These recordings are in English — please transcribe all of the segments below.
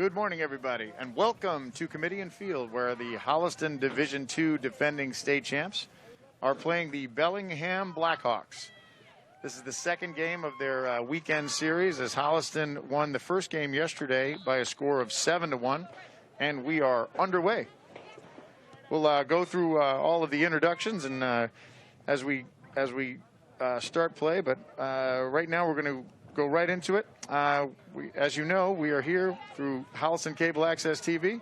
Good morning, everybody, and welcome to Kamitian Field, where the Holliston Division II defending state champs are playing the Bellingham Blackhawks. This is the second game of their weekend series, as Holliston won the first game yesterday by a score of 7-1, and we are underway. We'll go through all of the introductions and as we start play, but right now we're going to go right into it. As you know, we are here through Holliston Cable Access TV.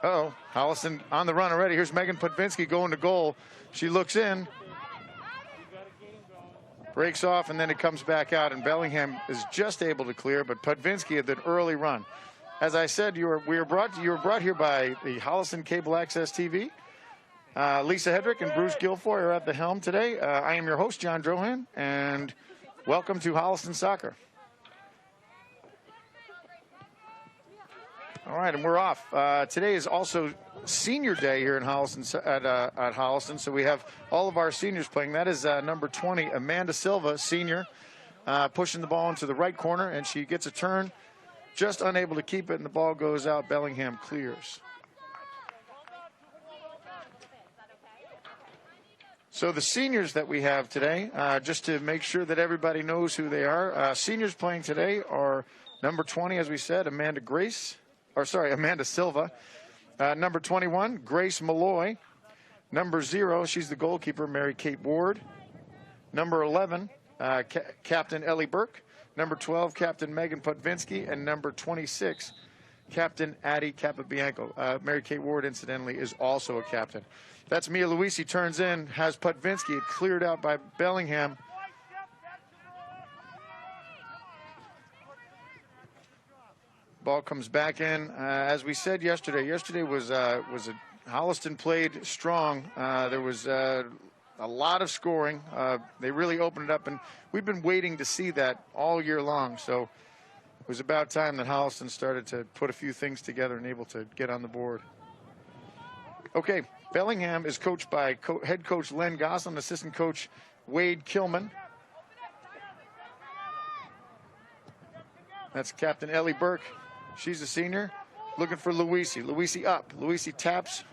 Holliston on the run already. Here's Megan Putvinsky going to goal. She looks in, breaks off, and then it comes back out, and Bellingham is just able to clear, but Putvinsky had an early run. As I said, you were brought here by the Holliston Cable Access TV. Lisa Hedrick and Bruce Guilfoy are at the helm today. I am your host, John Drohan, and welcome to Holliston Soccer. All right, and we're off. Today is also senior day here in Holliston at Holliston, so we have all of our seniors playing. That is number 20, Amanda Silva, senior, pushing the ball into the right corner, and she gets a turn, just unable to keep it, and the ball goes out. Bellingham clears. So the seniors that we have today, just to make sure that everybody knows who they are, seniors playing today are number 20, as we said, Amanda Silva. Number 21, Grace Malloy. Number 0, she's the goalkeeper, Mary Kate Ward. Number 11, Captain Ellie Burke. Number 12, Captain Megan Putvinsky. And number 26, Captain Addie Capabianco. Mary Kate Ward, incidentally, is also a captain. That's Mia Luisi, turns in, has Putvinsky cleared out by Bellingham. Ball comes back in. As we said yesterday was Holliston played strong. There was a lot of scoring. They really opened it up, and we've been waiting to see that all year long. So it was about time that Holliston started to put a few things together and able to get on the board. Okay, Bellingham is coached by head coach Len Goslin, assistant coach Wade Kilman. That's Captain Ellie Burke. She's a senior, looking for Luisi. Luisi up. Luisi taps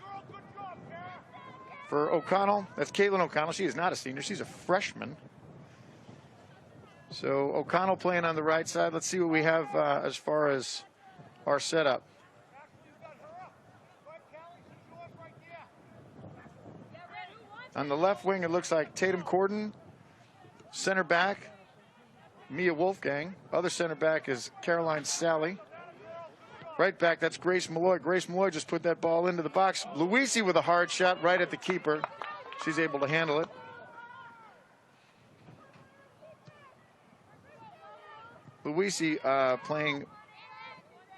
for O'Connell. That's Caitlin O'Connell. She is not a senior. She's a freshman. So O'Connell playing on the right side. Let's see what we have as far as our setup. On the left wing, it looks like Tatum Corden. Center back, Mia Wolfgang. Other center back is Caroline Sally. Right back, that's Grace Malloy. Grace Malloy just put that ball into the box. Luisi with a hard shot right at the keeper. She's able to handle it. Luisi playing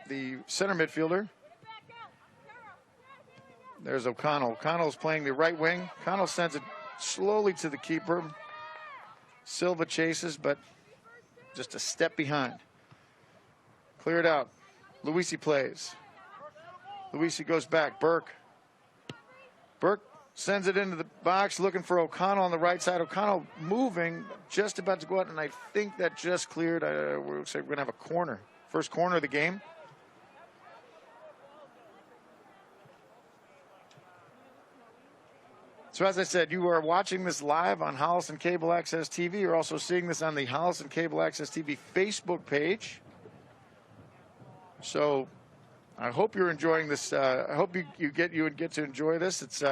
the center midfielder. There's O'Connell. O'Connell's playing the right wing. O'Connell sends it slowly to the keeper. Silva chases, but just a step behind. Cleared out. Luisi plays. Luisi goes back. Burke sends it into the box, looking for O'Connell on the right side. O'Connell moving, just about to go out, and I think that just cleared. We're going to have a corner. First corner of the game. So as I said, you are watching this live on Holliston Cable Access TV. You're also seeing this on the Holliston Cable Access TV Facebook page. So I hope you're enjoying this. I hope you get to enjoy this. It's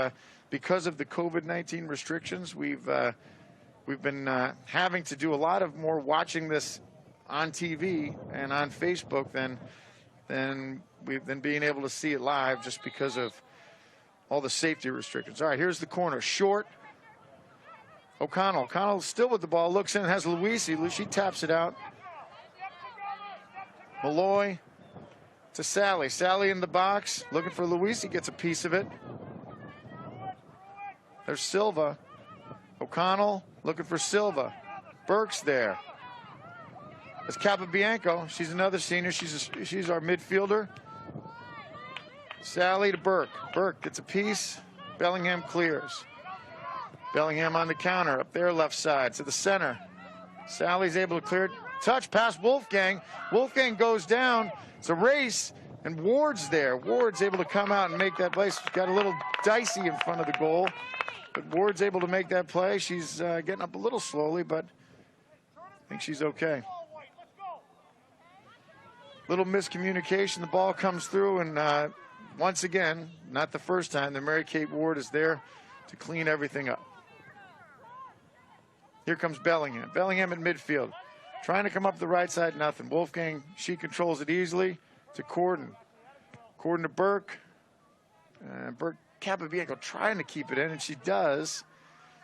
because of the COVID-19 restrictions. We've been having to do a lot of more watching this on TV and on Facebook than we've been being able to see it live, just because of all the safety restrictions. All right, here's the corner. Short. O'Connell still with the ball. Looks in, has Luisi. She taps it out. Malloy to Sally. Sally in the box, looking for Luisi. Gets a piece of it. There's Silva. O'Connell looking for Silva. Burke's there. It's Capabianco. She's another senior. She's our midfielder. Sally to Burke. Burke gets a piece. Bellingham clears. Bellingham on the counter up there left side to the center. Sally's able to clear it. Touch past Wolfgang. Wolfgang goes down. It's a race. And Ward's there. Ward's able to come out and make that play. She's got a little dicey in front of the goal. But Ward's able to make that play. She's getting up a little slowly, but I think she's okay. Little miscommunication. The ball comes through, and once again, not the first time, the Mary Kate Ward is there to clean everything up. Here comes Bellingham. Bellingham at midfield. Trying to come up the right side, nothing. Wolfgang, she controls it easily to Corden. Corden to Burke. Burke, Capabianco trying to keep it in, and she does.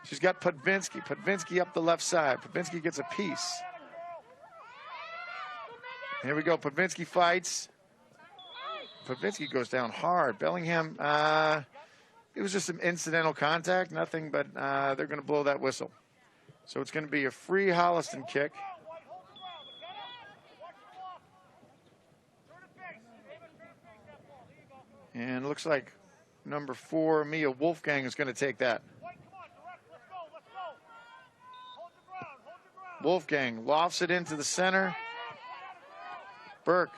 She's got Podvinsky. Podvinsky up the left side. Podvinsky gets a piece. Here we go. Podvinsky fights. Podvinsky goes down hard. Bellingham, it was just some incidental contact, nothing, but they're going to blow that whistle. So it's going to be a free Holliston kick. And it looks like number 4, Mia Wolfgang, is going to take that. Wolfgang lofts it into the center. Burke.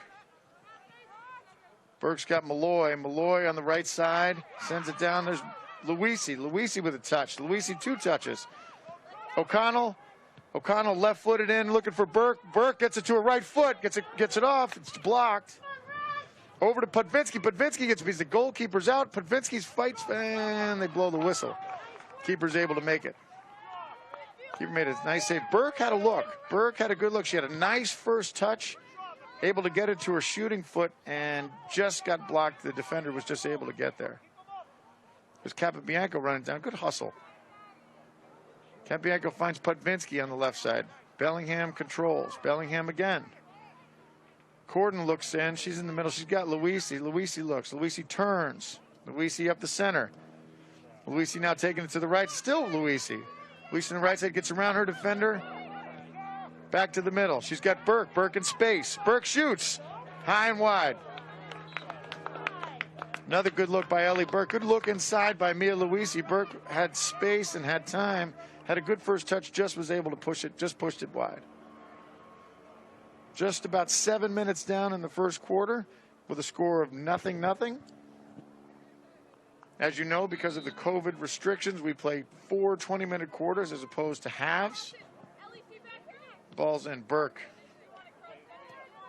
Burke's got Malloy. Malloy on the right side. Sends it down. There's Luisi. Luisi with a touch. Luisi 2 touches. O'Connell. O'Connell left-footed in, looking for Burke. Burke gets it to her right foot. Gets it off. It's blocked. Over to Podvinsky. Podvinsky gets a piece. The goalkeeper's out. Podvinsky's fights, and they blow the whistle. Keeper's able to make it. Keeper made a nice save. Burke had a look. Burke had a good look. She had a nice first touch. Able to get it to her shooting foot and just got blocked. The defender was just able to get there. There's Capabianco running down. Good hustle. Capabianco finds Podvinsky on the left side. Bellingham controls. Bellingham again. Corden looks in. She's in the middle. She's got Luisi. Luisi looks. Luisi turns. Luisi up the center. Luisi now taking it to the right. Still Luisi. Luisi on the right side gets around her defender. Back to the middle. She's got Burke. Burke in space. Burke shoots. High and wide. Another good look by Ellie Burke. Good look inside by Mia Luisi. Burke had space and had time. Had a good first touch. Just was able to push it. Just pushed it wide. Just about 7 minutes down in the first quarter with a score of 0-0. As you know, because of the COVID restrictions, we play 4 20-minute quarters as opposed to halves. Ball's in. Burke.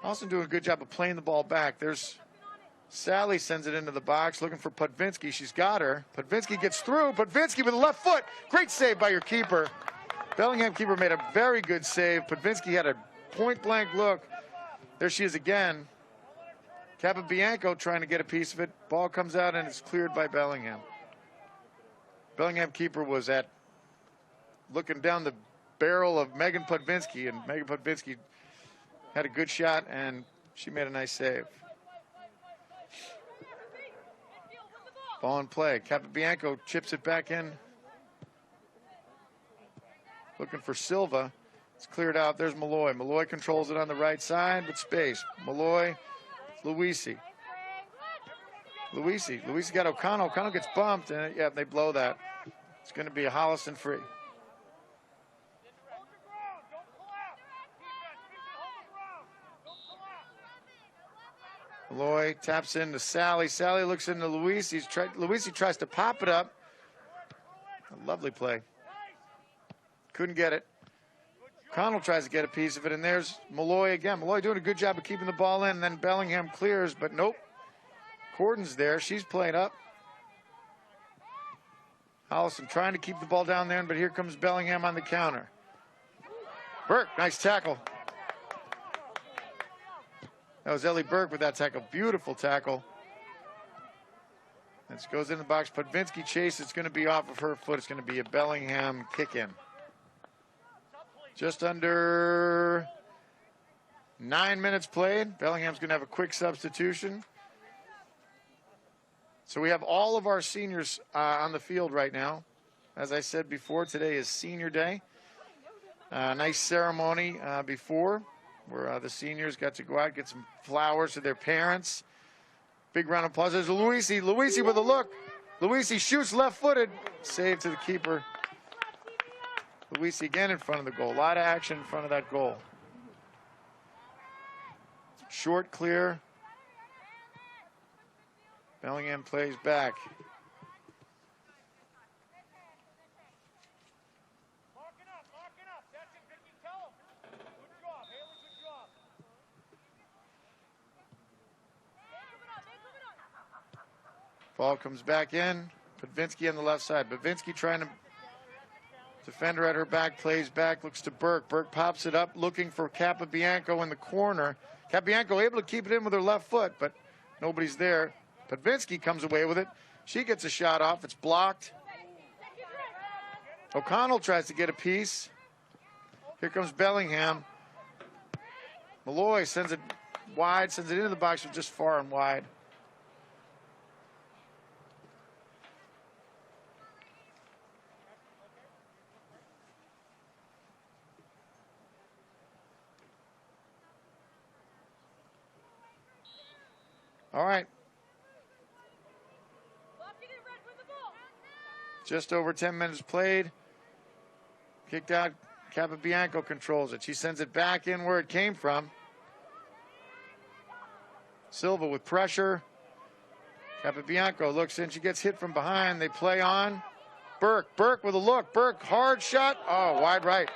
Also doing a good job of playing the ball back. There's Sally, sends it into the box, looking for Podvinsky. She's got her. Podvinsky gets through. Podvinsky with the left foot. Great save by your keeper. Bellingham keeper made a very good save. Podvinsky had a point-blank look. There she is again. Capabianco trying to get a piece of it. Ball comes out and it's cleared by Bellingham. Bellingham keeper was looking down the barrel of Megan Podvinsky, and Megan Podvinsky had a good shot and she made a nice save. Ball in play. Capabianco chips it back in. Looking for Silva. It's cleared out. There's Malloy. Malloy controls it on the right side with space. Malloy, Luisi. Luisi got O'Connell. O'Connell gets bumped, and yeah, they blow that. It's going to be a Holliston free. Malloy taps into Sally. Sally looks into Luisi. Luisi tries to pop it up. A lovely play. Couldn't get it. Connell tries to get a piece of it, and there's Malloy again. Malloy doing a good job of keeping the ball in, and then Bellingham clears, but nope. Corden's there. She's playing up. Holliston trying to keep the ball down there, but here comes Bellingham on the counter. Burke, nice tackle. That was Ellie Burke with that tackle. Beautiful tackle. This goes in the box. Podvinsky chase. It's going to be off of her foot. It's going to be a Bellingham kick in. Just under 9 minutes played. Bellingham's going to have a quick substitution. So we have all of our seniors on the field right now. As I said before, today is senior day. Nice ceremony before where the seniors got to go out, get some flowers to their parents. Big round of applause. There's Luisi. Luisi with a look. Luisi shoots left-footed. Save to the keeper. Luisi again in front of the goal. A lot of action in front of that goal. Short clear. Bellingham plays back. Ball comes back in. Podvinsky on the left side. Podvinsky trying to defender at her back, plays back, looks to Burke. Burke pops it up, looking for Capobianco in the corner. Capobianco able to keep it in with her left foot, but nobody's there. Podvinsky comes away with it. She gets a shot off. It's blocked. O'Connell tries to get a piece. Here comes Bellingham. Malloy sends it wide, sends it into the box, but just far and wide. All right. Just over 10 minutes played. Kicked out. Capobianco controls it. She sends it back in where it came from. Silva with pressure. Capobianco looks in. She gets hit from behind. They play on. Burke. Burke with a look. Burke, hard shot. Oh, wide right.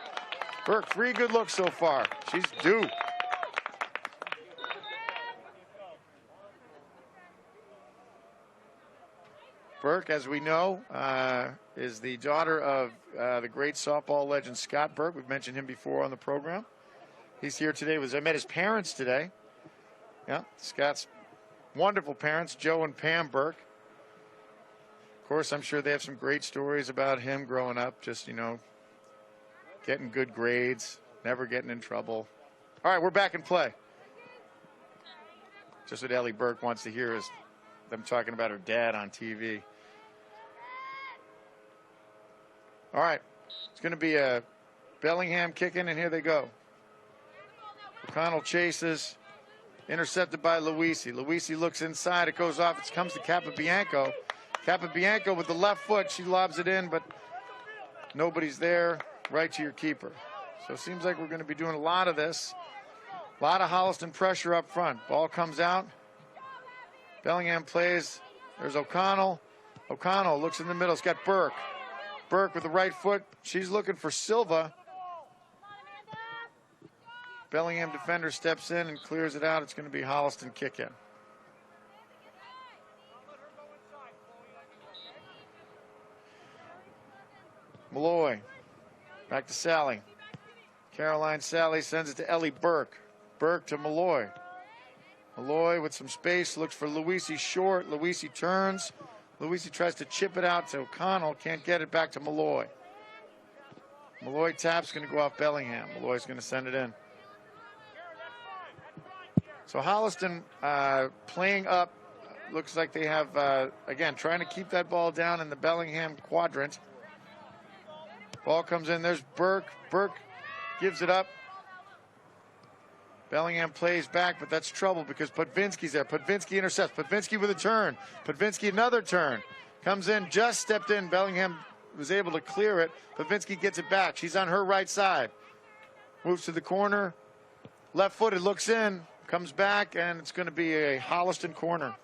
Burke, 3 good looks so far. She's due. Burke, as we know, is the daughter of the great softball legend Scott Burke. We've mentioned him before on the program. He's here today. I met his parents today. Yeah, Scott's wonderful parents, Joe and Pam Burke. Of course, I'm sure they have some great stories about him growing up, just, you know, getting good grades, never getting in trouble. All right, we're back in play. Just what Ellie Burke wants to hear is them talking about her dad on TV. All right, it's going to be a Bellingham kicking, and here they go. O'Connell chases, intercepted by Luisi. Luisi looks inside. It goes off. It comes to Capobianco. Capobianco with the left foot. She lobs it in, but nobody's there. Right to your keeper. So it seems like we're going to be doing a lot of this. A lot of Holliston pressure up front. Ball comes out. Bellingham plays. There's O'Connell. O'Connell looks in the middle. It's got Burke. Burke with the right foot. She's looking for Silva. Bellingham defender steps in and clears it out. It's going to be Holliston kick in. Malloy. Back to Sally. Caroline Sally sends it to Ellie Burke. Burke to Malloy. Malloy with some space. Looks for Luisi short. Luisi turns. Luisi tries to chip it out to O'Connell. Can't get it back to Malloy. Malloy taps, going to go off Bellingham. Malloy's going to send it in. So Holliston playing up. Looks like they have, again, trying to keep that ball down in the Bellingham quadrant. Ball comes in. There's Burke. Burke gives it up. Bellingham plays back, but that's trouble because Podvinsky's there. Podvinsky intercepts. Podvinsky with a turn. Podvinsky another turn. Comes in, just stepped in. Bellingham was able to clear it. Podvinsky gets it back. She's on her right side. Moves to the corner. Left-footed, looks in, comes back, and it's going to be a Holliston corner.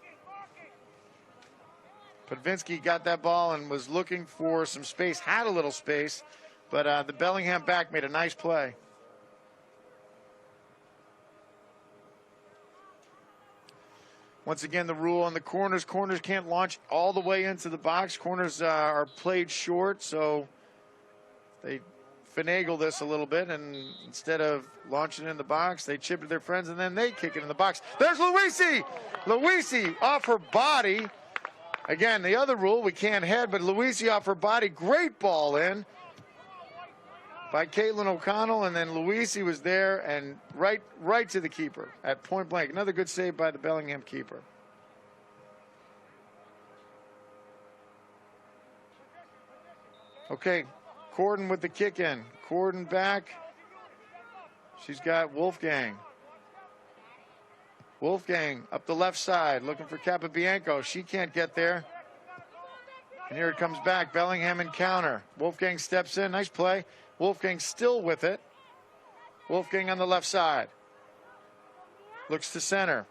Podvinsky got that ball and was looking for some space, had a little space, but the Bellingham back made a nice play. Once again, the rule on the corners. Corners can't launch all the way into the box. Corners are played short, so they finagle this a little bit, and instead of launching it in the box, they chip it to their friends, and then they kick it in the box. There's Luisi! Luisi off her body. Again, the other rule, we can't head, but Luisi off her body. Great ball in by Caitlin O'Connell, and then Luisi was there and right to the keeper at point blank. Another good save by the Bellingham keeper. Okay, Corden with the kick in. Corden back. She's got Wolfgang. Wolfgang up the left side looking for Capobianco. She can't get there. And here it comes back. Bellingham in counter. Wolfgang steps in. Nice play. Wolfgang still with it. Wolfgang on the left side. Looks to center.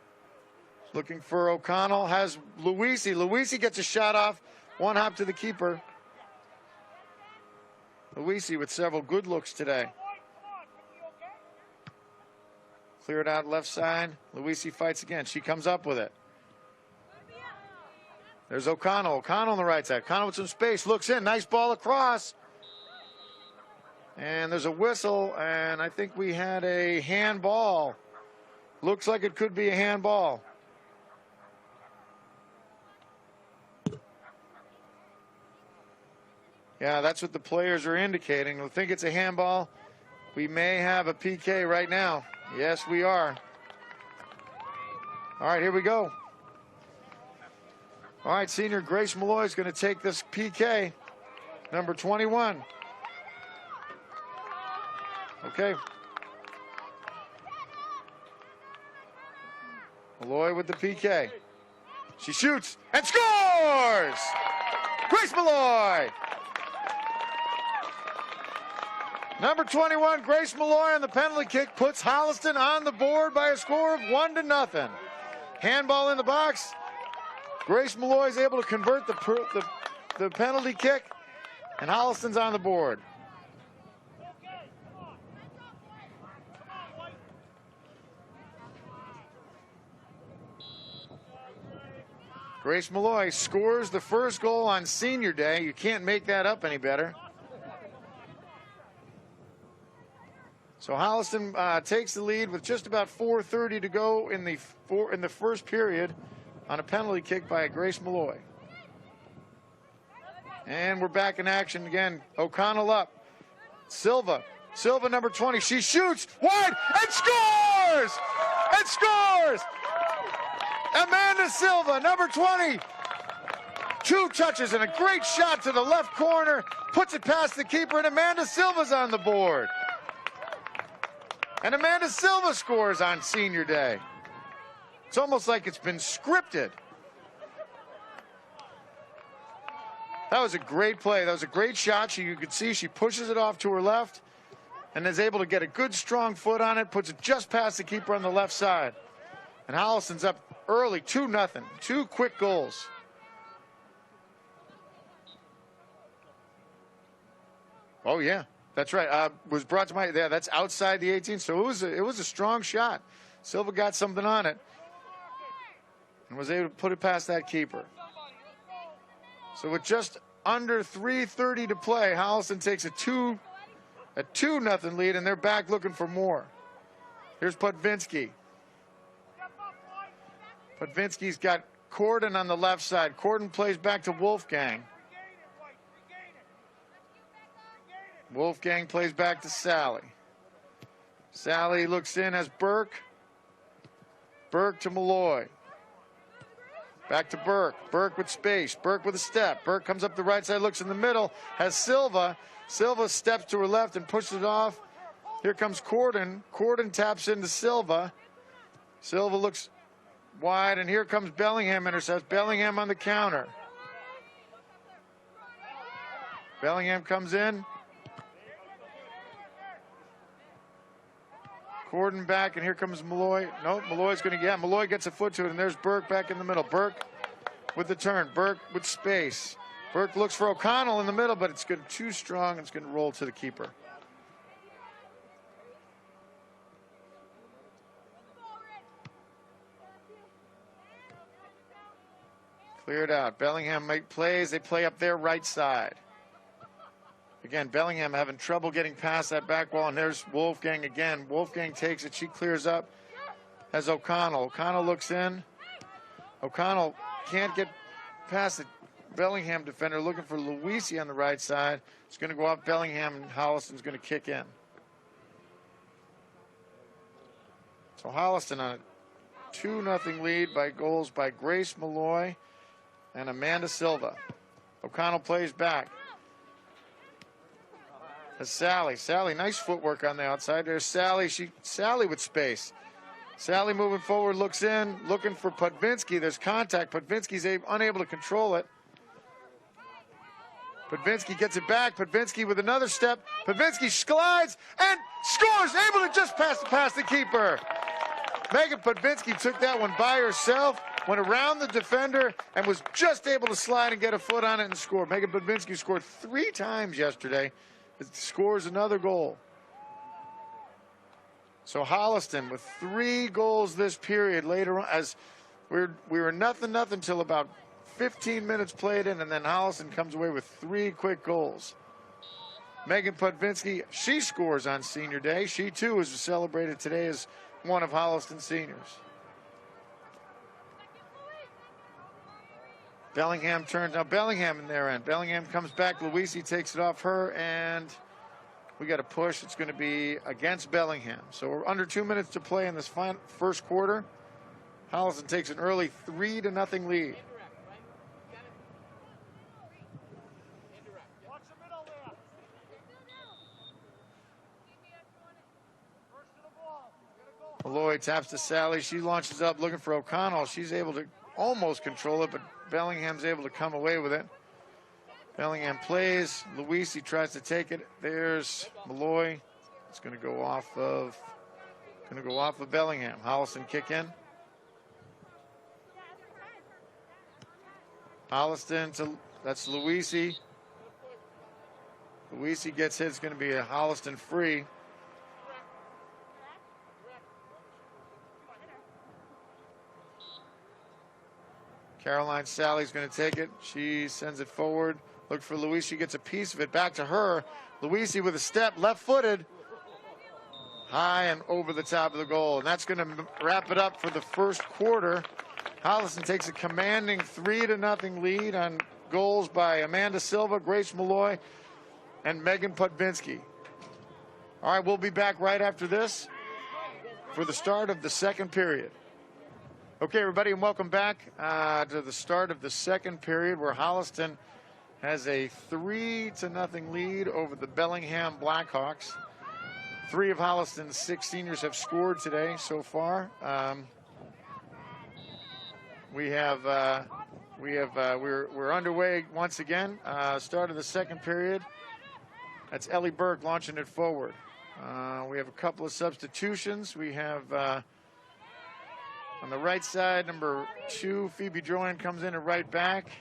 Looking for O'Connell, has Luisi. Luisi gets a shot off, one hop to the keeper. Luisi with several good looks today. Clear it out left side. Luisi fights again. She comes up with it. There's O'Connell. O'Connell on the right side. O'Connell with some space. Looks in. Nice ball across. And there's a whistle, and I think we had a handball. Looks like it could be a handball. Yeah, that's what the players are indicating. I think it's a handball. We may have a PK right now. Yes, we are. All right, here we go. All right, senior Grace Malloy is going to take this PK, number 21. Okay. Malloy with the PK. She shoots and scores! Grace Malloy! Number 21, Grace Malloy on the penalty kick puts Holliston on the board by a score of 1-0. Handball in the box. Grace Malloy is able to convert the penalty kick, and Holliston's on the board. Grace Malloy scores the first goal on senior day. You can't make that up any better. So Holliston takes the lead with just about 4:30 to go in the first period on a penalty kick by Grace Malloy. And we're back in action again. O'Connell up. Silva, number 20. She shoots wide and scores! And scores! Amanda Silva, number 20. 2 touches and a great shot to the left corner. Puts it past the keeper, and Amanda Silva's on the board. And Amanda Silva scores on senior day. It's almost like it's been scripted. That was a great play. That was a great shot. You could see she pushes it off to her left and is able to get a good strong foot on it, puts it just past the keeper on the left side. And Holliston's up early, 2-0. 2 quick goals. Oh, yeah. That's right. Was brought to my, yeah, that's outside the 18, so it was a strong shot. Silva got something on it and was able to put it past that keeper. So with just under 3:30 to play, Holliston takes a 2-0 lead, and they're back looking for more. Here's Putvinsky. Putvinsky's got Corden on the left side. Corden plays back to Wolfgang. Wolfgang plays back to Sally. Sally looks in as Burke. Burke to Malloy. Back to Burke. Burke with space. Burke with a step. Burke comes up the right side, looks in the middle, has Silva. Silva steps to her left and pushes it off. Here comes Corden. Corden taps into Silva. Silva looks wide, and here comes Bellingham, intercepts. Bellingham on the counter. Bellingham comes in. Corden back, and here comes Malloy. Nope, Malloy's going to get. Malloy gets a foot to it, and there's Burke back in the middle. Burke with the turn. Burke with space. Burke looks for O'Connell in the middle, but it's good, too strong. It's going to roll to the keeper. Cleared out. Bellingham plays. They play up their right side. Again, Bellingham having trouble getting past that back wall, and there's Wolfgang again. Wolfgang takes it. She clears up. Has O'Connell. O'Connell looks in. O'Connell can't get past the Bellingham defender, looking for Luisi on the right side. It's going to go off Bellingham, and Holliston's going to kick in. So Holliston on a 2-0 lead by goals by Grace Malloy and Amanda Silva. O'Connell plays back. There's Sally. Sally, nice footwork on the outside. There's Sally. Sally with space. Sally moving forward, looks in, looking for Putvinsky. There's contact. Putvinsky's unable to control it. Putvinsky gets it back. Putvinsky with another step. Putvinsky slides and scores, able to just pass the keeper. Megan Podvinsky took that one by herself, went around the defender, and was just able to slide and get a foot on it and score. Megan Podvinsky scored 3 times yesterday. It scores another goal. So Holliston with 3 goals this period later on, as we were nothing till about 15 minutes played in, and then Holliston comes away with 3 quick goals. Megan Podvinsky, she scores on senior day. She too was celebrated today as one of Holliston's seniors. Bellingham turns, now Bellingham in their end. Bellingham comes back, Luisi takes it off her, and we got a push. It's going to be against Bellingham. So we're under 2 minutes to play in this first quarter. Holliston takes an early 3-0 lead. Malloy taps to Sally. She launches up looking for O'Connell. She's able to almost control it, but Bellingham's able to come away with it. Bellingham plays. Luisi tries to take it. There's Malloy. It's going to go off of Bellingham. Holliston kick in. Holliston to, that's Luisi. Luisi gets hit. It's going to be a Holliston free. Caroline Sally's going to take it. She sends it forward. Look for Luisi. She gets a piece of it. Back to her. Luisi with a step, left-footed. High and over the top of the goal. And that's going to wrap it up for the first quarter. Holliston takes a commanding 3-0 lead on goals by Amanda Silva, Grace Malloy, and Megan Podvinsky. All right, we'll be back right after this for the start of the second period. Okay, everybody, and welcome back to the start of the second period, where Holliston has a 3-0 lead over the Bellingham Blackhawks. 3 of Holliston's 6 seniors have scored today so far. We're underway once again. Start of the second period. That's Ellie Burke launching it forward. We have a couple of substitutions. We have on the right side, number 2, Phoebe Droyan comes in at right back.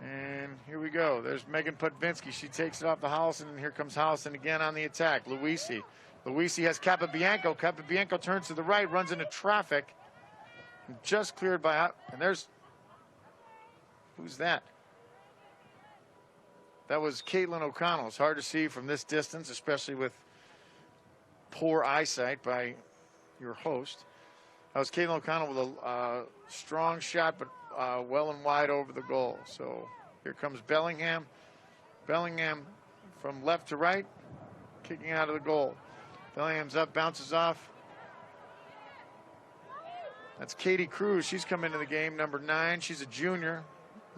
And here we go. There's Megan Podvinsky. She takes it off the Holliston, and here comes Holliston again on the attack. Luisi. Luisi has Capabianco. Capabianco turns to the right, runs into traffic. Just cleared by, and there's, who's that? That was Caitlin O'Connell. It's hard to see from this distance, especially with poor eyesight by your host. That was Caitlin O'Connell with a strong shot, but well and wide over the goal. So here comes Bellingham. Bellingham from left to right, kicking out of the goal. Bellingham's up, bounces off. That's Katie Cruz. She's come into the game, number 9. She's a junior.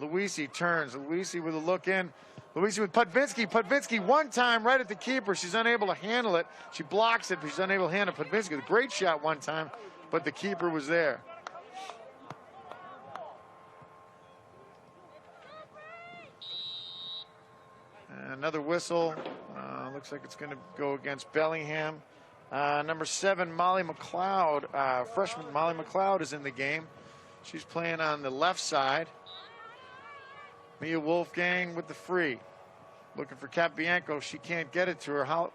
Luisi turns. Luisi with a look in. Luisi with Podvinsky. Podvinsky one time right at the keeper. She's unable to handle it. She blocks it, but she's unable to handle it. Podvinsky, a great shot one time, but the keeper was there. And another whistle. Looks like it's going to go against Bellingham. Number 7, Molly McLeod, freshman Molly McLeod is in the game. She's playing on the left side. Mia Wolfgang with the free. Looking for Cap Bianco. She can't get it to her.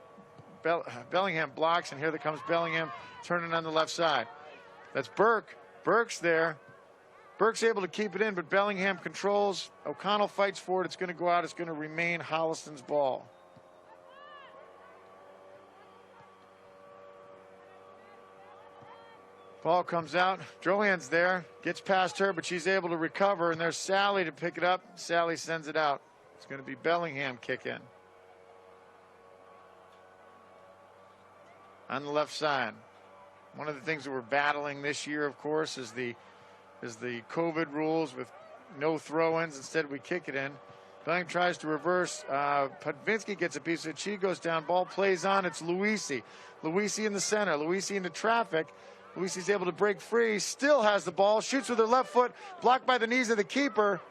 Bellingham blocks, and here comes Bellingham turning on the left side. That's Burke. Burke's there. Burke's able to keep it in, but Bellingham controls. O'Connell fights for it. It's going to go out. It's going to remain Holliston's ball. Ball comes out. Drohan's there. Gets past her, but she's able to recover, and there's Sally to pick it up. Sally sends it out. It's going to be Bellingham kick in. On the left side. One of the things that we're battling this year, of course, is the COVID rules with no throw-ins. Instead, we kick it in. Bellingham tries to reverse. Podvinsky gets a piece of it. She goes down. Ball plays on. It's Luisi. Luisi in the center. Luisi into traffic. Luisi's able to break free. Still has the ball. Shoots with her left foot. Blocked by the knees of the keeper.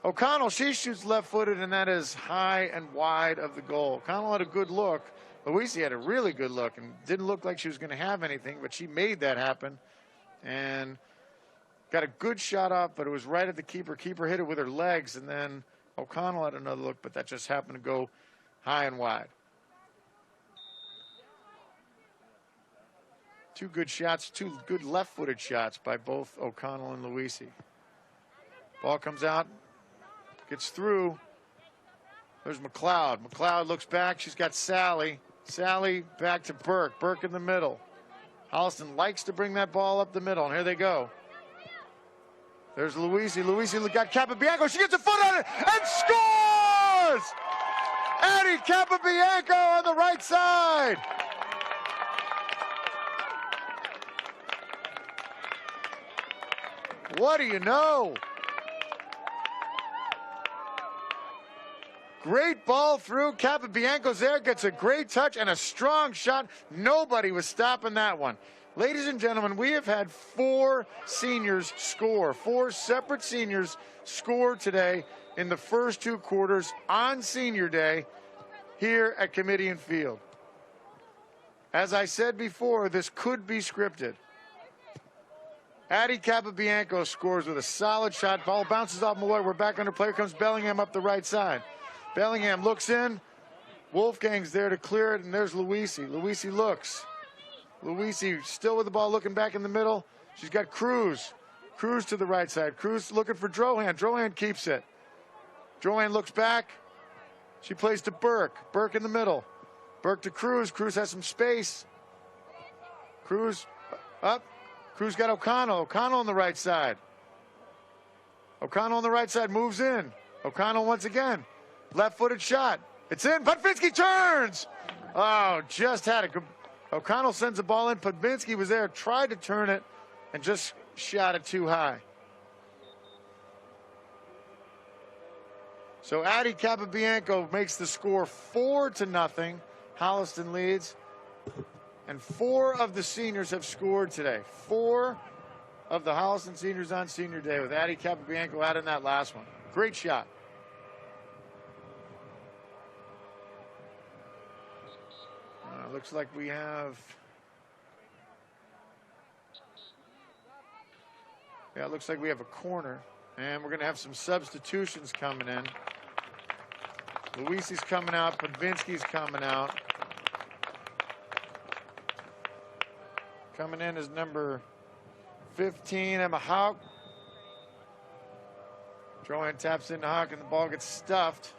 O'Connell, she shoots left-footed, and that is high and wide of the goal. O'Connell had a good look, Luisi had a really good look and didn't look like she was going to have anything, but she made that happen and got a good shot up, but it was right at the keeper. Keeper hit it with her legs, and then O'Connell had another look, but that just happened to go high and wide. Two good shots, two good left-footed shots by both O'Connell and Luisi. Ball comes out, gets through. There's McLeod. McLeod looks back. She's got Sally. Sally back to Burke. Burke in the middle. Holliston likes to bring that ball up the middle, and here they go. There's Luisi. Luisi got Capabianco. She gets a foot on it and scores! Addie Capabianco on the right side. What do you know? Great ball through. Capabianco's there, gets a great touch and a strong shot. Nobody was stopping that one. Ladies and gentlemen, we have had 4 seniors score. 4 separate seniors score today in the first 2 quarters on Senior Day here at Kamitian Field. As I said before, this could be scripted. Addie Capabianco scores with a solid shot. Ball bounces off Malloy. We're back under play. Here comes Bellingham up the right side. Bellingham looks in. Wolfgang's there to clear it, and there's Luisi. Luisi looks. Luisi still with the ball, looking back in the middle. She's got Cruz. Cruz to the right side. Cruz looking for Drohan. Drohan keeps it. Drohan looks back. She plays to Burke. Burke in the middle. Burke to Cruz. Cruz has some space. Cruz up. Cruz got O'Connell. O'Connell on the right side. O'Connell on the right side moves in. O'Connell once again. Left-footed shot. It's in. Podvinsky turns. Oh, just had it. O'Connell sends the ball in. Podvinsky was there, tried to turn it, and just shot it too high. So Addie Capabianco makes the score 4-0. Holliston leads. And 4 of the seniors have scored today. 4 of the Holliston seniors on Senior Day, with Addie Capabianco out in that last one. Great shot. Looks like we have... Yeah, it looks like we have a corner. And we're going to have some substitutions coming in. Luisi's coming out. Podvinsky's coming out. Coming in is number 15, Emma Hauk. Joanne taps into Hauk, and the ball gets stuffed.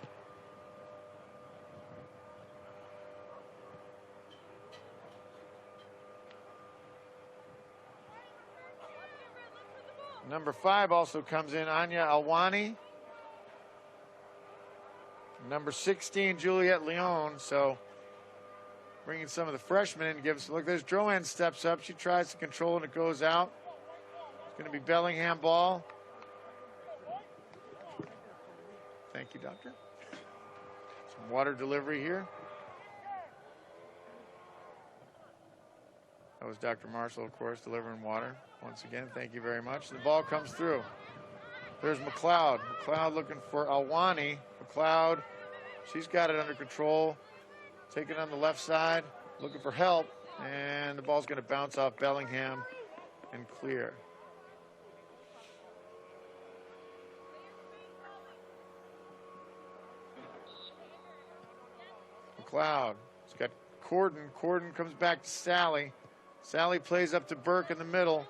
Number 5 also comes in, Anya Alwani. Number 16, Juliette Leon. So bringing some of the freshmen in to give us a look. There's Drohan steps up. She tries to control, and it goes out. It's going to be Bellingham ball. Thank you, Doctor. Some water delivery here. That was Dr. Marshall, of course, delivering water. Once again, thank you very much. The ball comes through. There's McLeod. McLeod looking for Alwani. McLeod, she's got it under control. Taking on the left side, looking for help, and the ball's going to bounce off Bellingham and clear. McLeod, it's got Corden. Corden comes back to Sally. Sally plays up to Burke in the middle.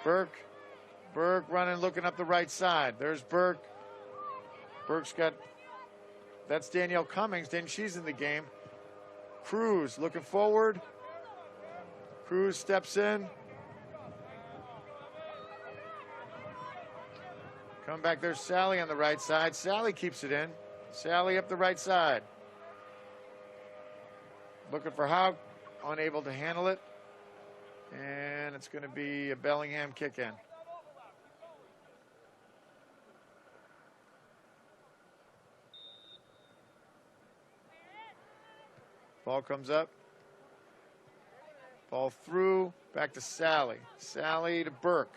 Burke running, looking up the right side. There's Burke. Burke's got, that's Danielle Cummings. Then she's in the game. Cruz looking forward. Cruz steps in. Come back, there's Sally on the right side. Sally keeps it in. Sally up the right side. Looking for Haug, unable to handle it. And it's going to be a Bellingham kick in. Ball comes up. Ball through, back to Sally. Sally to Burke.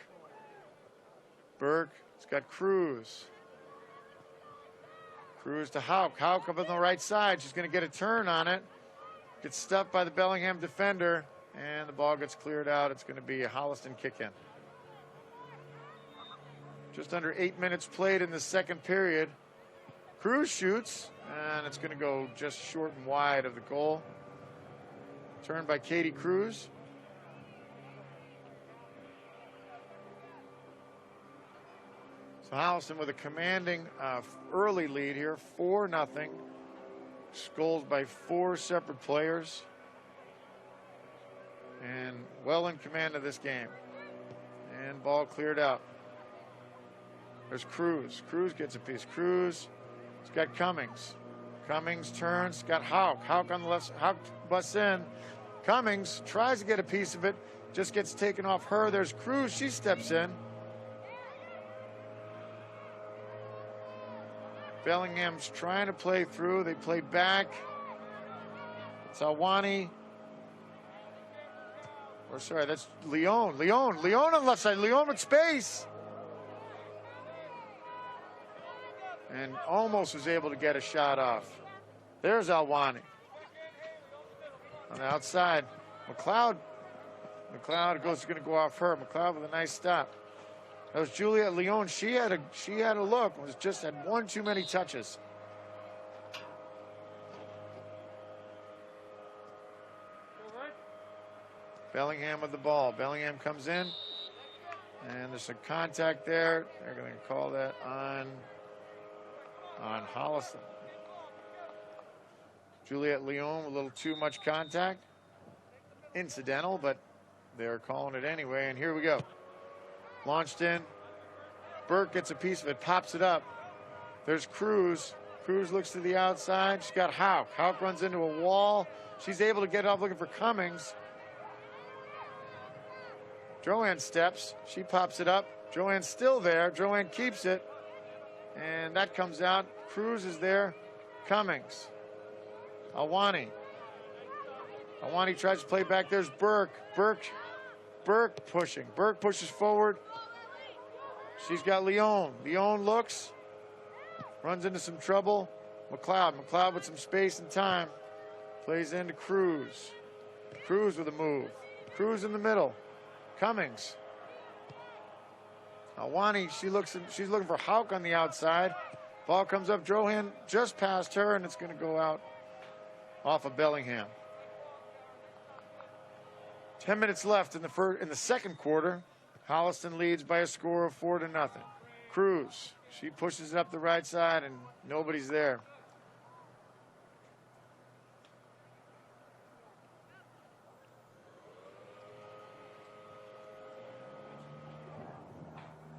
Burke, it's got Cruz. Cruz to Hauk. Hauk up on the right side. She's going to get a turn on it. Gets stuffed by the Bellingham defender, and the ball gets cleared out. It's going to be a Holliston kick-in. Just under 8 minutes played in the second period. Cruz shoots, and it's going to go just short and wide of the goal. Turned by Katie Cruz. So Holliston with a commanding early lead here, 4-0. Goals by 4 separate players. And well in command of this game. And ball cleared out. There's Cruz. Cruz gets a piece. Cruz. It's got Cummings. Cummings turns. Got Hauk. Hauk on the left. Hauk busts in. Cummings tries to get a piece of it. Just gets taken off her. There's Cruz. She steps in. Bellingham's trying to play through. They play back. It's Alwani. Or sorry, that's Leon. Leon on the left side. Leon with space. And almost was able to get a shot off. There's Alwani. On the outside. McLeod going to go off her. McLeod with a nice stop. That was Juliet Leon. She had a look. Was just had one too many touches. Bellingham with the ball. Bellingham comes in, and there's some contact there. They're going to call that on Holliston. Juliet Leon with a little too much contact. Incidental, but they're calling it anyway. And here we go. Launched in. Burke gets a piece of it, pops it up. There's Cruz. Cruz looks to the outside. She's got Hauk. Hauk runs into a wall. She's able to get off looking for Cummings. Joanne steps. She pops it up. Joanne's still there. Joanne keeps it. And that comes out. Cruz is there. Cummings. Alwani. Alwani tries to play back. There's Burke. Burke pushing. Burke pushes forward. She's got Leon. Leon looks. Runs into some trouble. McLeod with some space and time. Plays into Cruz. Cruz with a move. Cruz in the middle. Cummings. Alwani, she's looking for Hauk on the outside. Ball comes up. Johan just past her, and it's going to go out off of Bellingham. 10 minutes left in the second quarter. Holliston leads by a score of 4-0. Cruz, she pushes it up the right side, and nobody's there.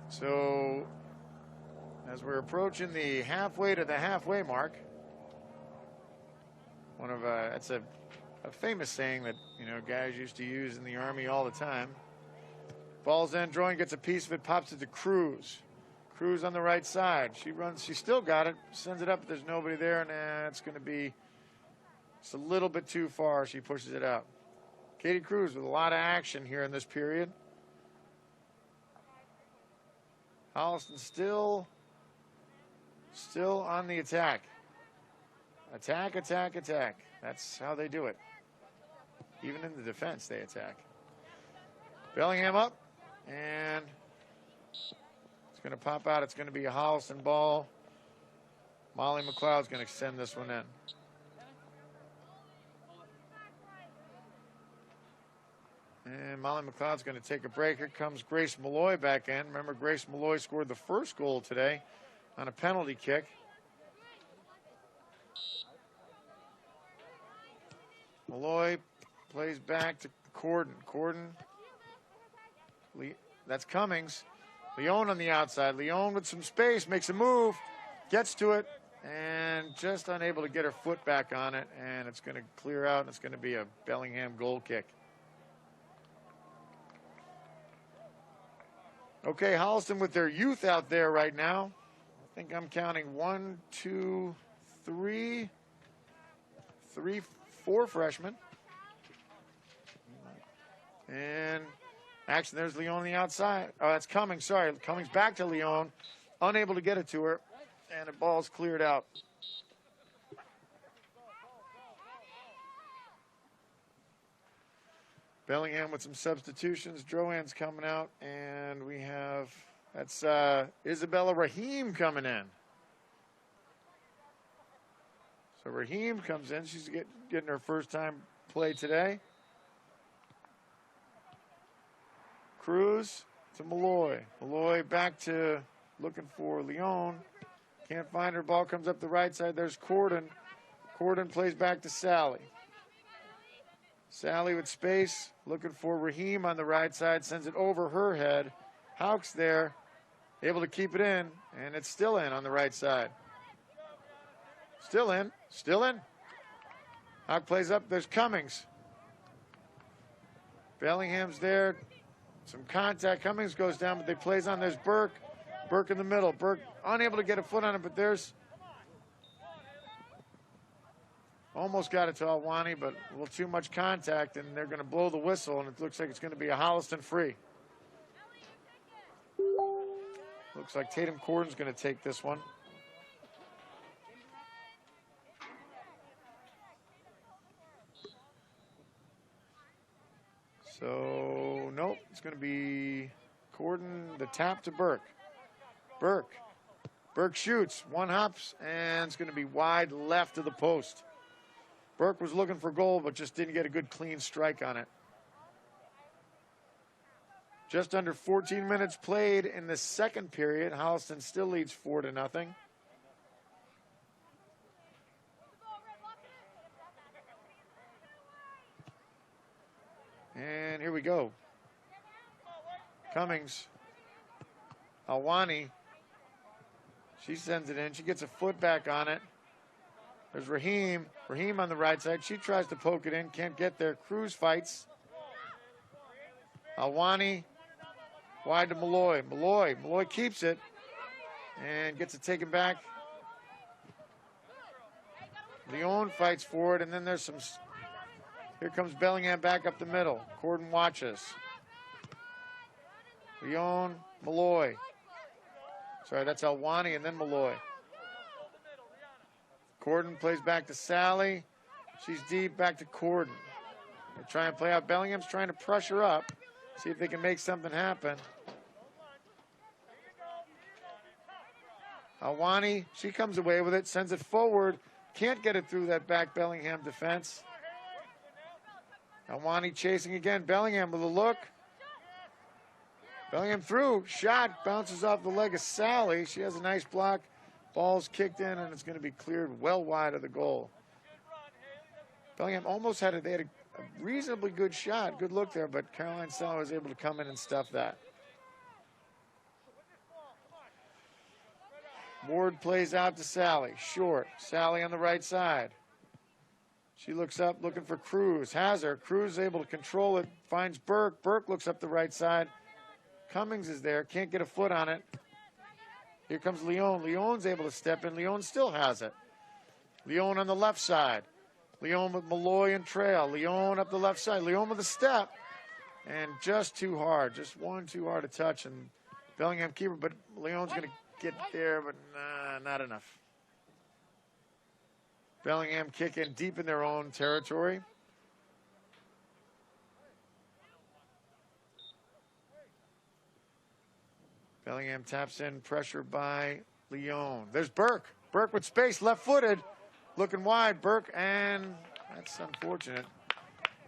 So, as we're approaching the halfway to the halfway mark, that's a famous saying that, guys used to use in the Army all the time. Ball's in, Joanne gets a piece of it, pops it to Cruz. Cruz on the right side. She runs, she still got it, sends it up, but there's nobody there, and it's going to be just a little bit too far. She pushes it out. Katie Cruz with a lot of action here in this period. Holliston still on the attack. Attack. That's how they do it. Even in the defense, they attack. Bellingham up, and it's going to pop out. It's going to be a Holliston ball. Molly McLeod's going to send this one in. And Molly McLeod's going to take a break. Here comes Grace Malloy back in. Remember, Grace Malloy scored the first goal today on a penalty kick. Malloy plays back to Corden. That's Cummings. Leon on the outside. Leon with some space, makes a move, gets to it, and just unable to get her foot back on it. And it's going to clear out, and it's going to be a Bellingham goal kick. Okay, Holliston with their youth out there right now. I think I'm counting 1, 2, 3, 4 freshmen. And actually, there's Leon on the outside. Oh, that's Cummings. Sorry, Cummings back to Leon. Unable to get it to her. And the ball's cleared out. Bellingham with some substitutions. Drohan's coming out, and we have, that's Isabella Rahim coming in. So Rahim comes in. She's getting her first time play today. Cruz to Malloy. Malloy back to looking for Leon. Can't find her. Ball comes up the right side. There's Corden. Corden plays back to Sally. Sally with space, looking for Rahim on the right side, sends it over her head. Houck's there, able to keep it in, and it's still in on the right side. Still in, still in. Houck plays up, there's Cummings. Bellingham's there, some contact. Cummings goes down, but they plays on. There's Burke. Burke in the middle. Burke unable to get a foot on it, but there's almost got it to Alwani, but a little too much contact, and they're going to blow the whistle, and it looks like it's going to be a Holliston free. Looks like Tatum Corden's going to take this one. So, nope, it's going to be Corden, the tap to Burke. Burke shoots, one hops, and it's going to be wide left of the post. Burke was looking for goal, but just didn't get a good clean strike on it. Just under 14 minutes played in the second period. Holliston still leads 4-0. And here we go. Cummings. Alwani. She sends it in. She gets a foot back on it. There's Rahim. Rahim on the right side. She tries to poke it in. Can't get there. Cruz fights. Alwani. Wide to Malloy. Malloy keeps it. And gets it taken back. Leon fights for it. And then there's some... Here comes Bellingham back up the middle. Corden watches. Leon. Malloy. Sorry, that's Alwani and then Malloy. Corden plays back to Sally. She's deep, back to Corden. They try and play out. Bellingham's trying to pressure up, see if they can make something happen. Alwani, she comes away with it, sends it forward. Can't get it through that back Bellingham defense. Alwani chasing again. Bellingham with a look. Bellingham through. Shot bounces off the leg of Sally. She has a nice block. Ball's kicked in, and it's going to be cleared well wide of the goal. Bellingham almost had it. They had a reasonably good shot. Good look there, but Caroline Sally was able to come in and stuff that. Ward plays out to Sally. Short. Sally on the right side. She looks up, looking for Cruz. Has her. Cruz able to control it. Finds Burke. Burke looks up the right side. Cummings is there. Can't get a foot on it. Here comes Leon. Leon's able to step in. Leon still has it. Leon on the left side. Leon with Malloy and Trail. Leon up the left side. Leon with a step. And just too hard. Just one too hard to touch. And Bellingham keeper, but Leon's going to get there, but not enough. Bellingham kick in deep in their own territory. Bellingham taps in, pressure by Leon. There's Burke. Burke with space, left-footed, looking wide. Burke, and that's unfortunate.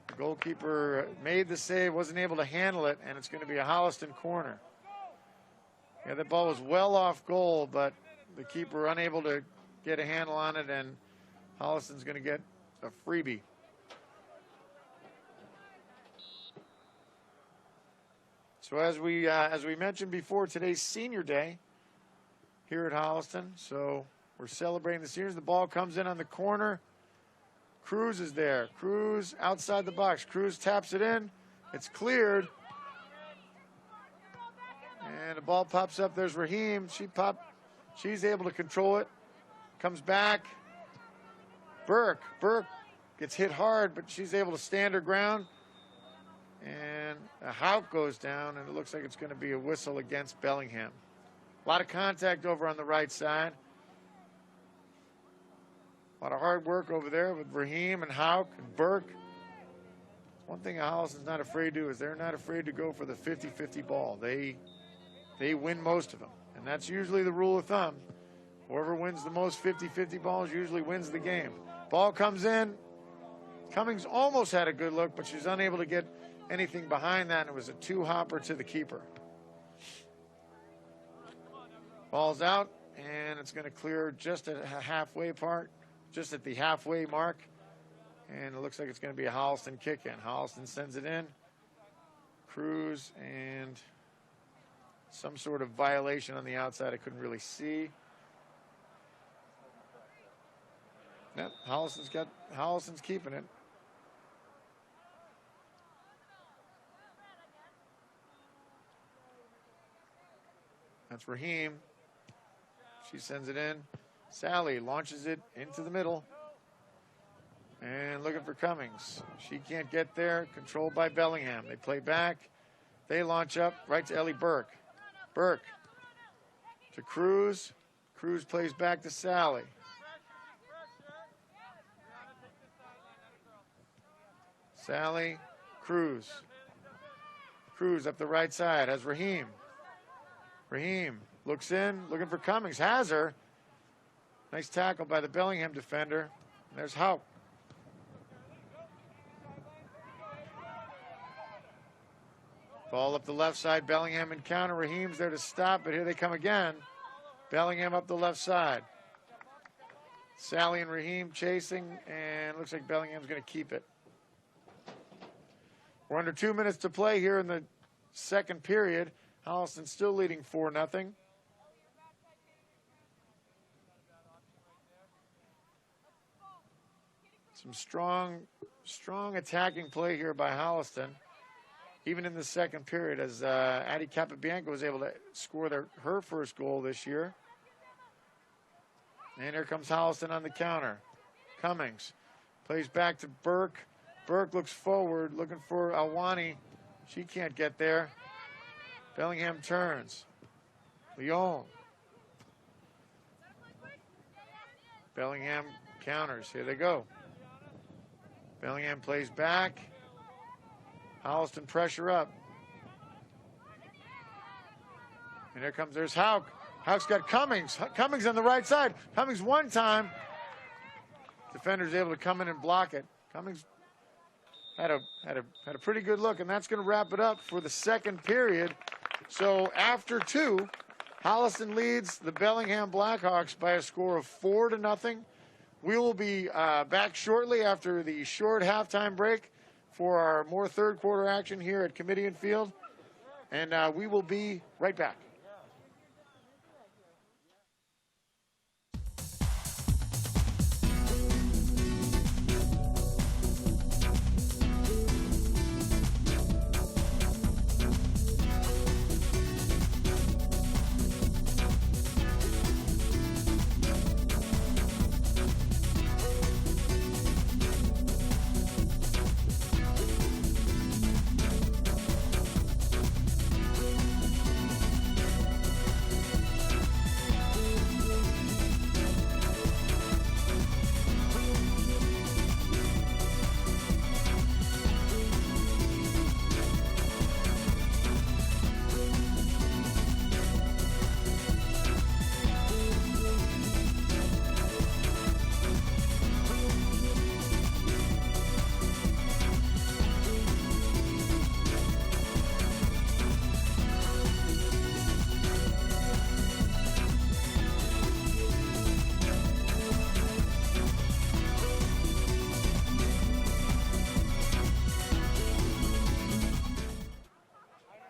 The goalkeeper made the save, wasn't able to handle it, and it's going to be a Holliston corner. Yeah, the ball was well off goal, but the keeper unable to get a handle on it, and Holliston's going to get a freebie. So as we mentioned before, today's senior day here at Holliston. So we're celebrating the seniors. The ball comes in on the corner. Cruz is there. Cruz outside the box. Cruz taps it in. It's cleared. And the ball pops up. There's Rahim. She's able to control it. Comes back. Burke gets hit hard, but she's able to stand her ground. And a Houck goes down, and it looks like it's going to be a whistle against Bellingham. A lot of contact over on the right side. A lot of hard work over there with Rahim and Houck and Burke. one thing Holliston's not afraid to do is they're not afraid to go for the 50-50 ball. They win most of them, and that's usually the rule of thumb. Whoever wins the most 50-50 balls usually wins the game. Ball comes in. Cummings almost had a good look, but she's unable to get anything behind that, and it was a two-hopper to the keeper. Ball's out, and it's going to clear just at a halfway part, just at the halfway mark, and it looks like it's going to be a Holliston kick-in. Holliston sends it in. Cruz and some sort of violation on the outside I couldn't really see. Yep, Holliston's keeping it. That's Raheem. She sends it in. Sally launches it into the middle. And looking for Cummings. She can't get there. Controlled by Bellingham. They play back. They launch up right to Ellie Burke. Burke to Cruz. Cruz plays back to Sally. Sally, Cruz. Cruz up the right side has Raheem. Raheem looks in, looking for Cummings. Has her. Nice tackle by the Bellingham defender. And there's Houck. Ball up the left side. Bellingham encounter. Raheem's there to stop, but here they come again. Bellingham up the left side. Sally and Raheem chasing, and looks like Bellingham's going to keep it. We're under 2 minutes to play here in the second period. Holliston still leading 4-0. Some strong attacking play here by Holliston, even in the second period, as Addie Capabianco was able to score her first goal this year. And here comes Holliston on the counter. Cummings plays back to Burke. Burke looks forward, looking for Alwani. She can't get there. Bellingham turns. Leon. Bellingham counters. Here they go. Bellingham plays back. Holliston pressure up. And there's Houck. Houck's got Cummings. Cummings on the right side. Cummings one time. Defender's able to come in and block it. Cummings had a pretty good look, and that's going to wrap it up for the second period. So after two, Holliston leads the Bellingham Blackhawks by a score of 4-0. We will be back shortly after the short halftime break for our more third quarter action here at Kamitian Field, and we will be right back.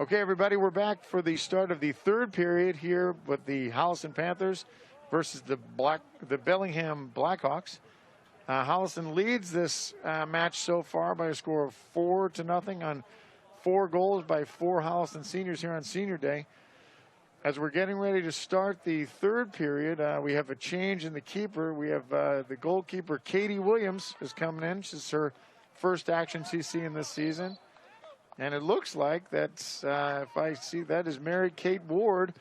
Okay, everybody, we're back for the start of the third period here with the Holliston Panthers versus the Bellingham Blackhawks. Holliston leads this match so far by a score of 4-0 on 4 goals by 4 Holliston seniors here on Senior Day. As we're getting ready to start the third period, we have a change in the keeper. We have the goalkeeper, Katie Williams, is coming in. This is her first action she's seen this season. And it looks like that's, if I see that, is Mary Kate Ward,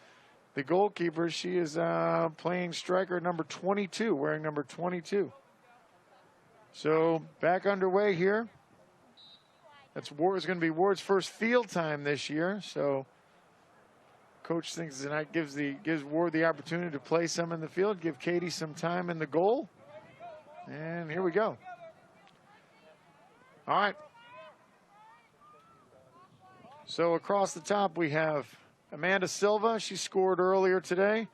the goalkeeper. She is playing striker number 22, wearing number 22. So back underway here It's going to be Ward's first field time this year, so coach thinks tonight gives Ward the opportunity to play some in the field, give Katie some time in the goal. And here we go. All right. So across the top we have Amanda Silva. She scored earlier today.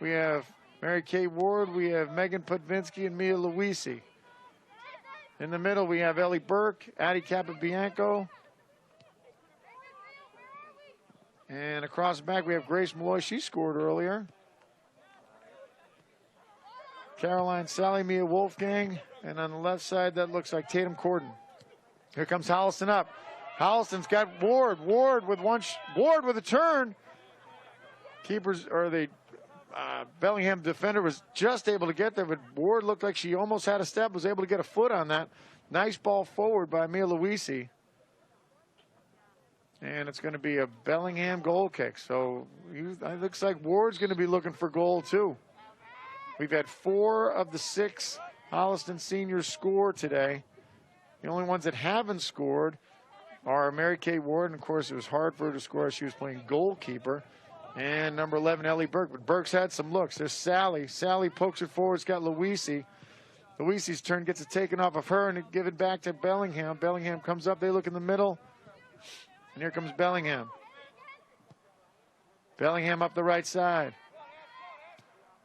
We have Mary Kay Ward. We have Megan Pudvinsky and Mia Luisi. In the middle we have Ellie Burke, Addie Capabianco. And across the back we have Grace Malloy. She scored earlier. Caroline Sally, Mia Wolfgang. And on the left side that looks like Tatum Corden. Here comes Holliston up. Holliston's got Ward. Ward with a turn. Keepers, or the Bellingham defender was just able to get there, but Ward looked like she almost had a step, was able to get a foot on that. Nice ball forward by Mia Luisi. And it's going to be a Bellingham goal kick. So it looks like Ward's going to be looking for goal too. We've had 4 of the 6 Holliston seniors score today. The only ones that haven't scored are Mary Kay Ward, and of course it was hard for her to score as she was playing goalkeeper, and number 11, Ellie Burke. But Burke's had some looks. There's Sally. Sally pokes it forward. It's got Luisi. Luisi's turn, gets it taken off of her and give it back to Bellingham. Bellingham comes up. They look in the middle, and here comes Bellingham. Bellingham up the right side.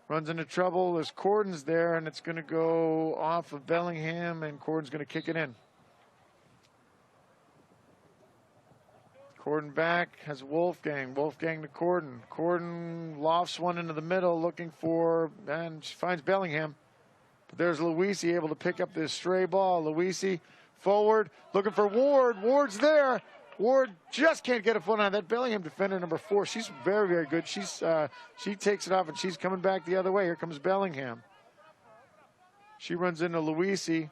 Runs into trouble. There's Corden's there, and it's going to go off of Bellingham, and Corden's going to kick it in. Corden back, has Wolfgang. Wolfgang to Corden. Corden lofts one into the middle, looking for, and she finds Bellingham. But there's Luisi able to pick up this stray ball. Luisi forward, looking for Ward. Ward's there. Ward just can't get a foot on that. Bellingham defender number 4. She's very, very good. She takes it off, and she's coming back the other way. Here comes Bellingham. She runs into Luisi.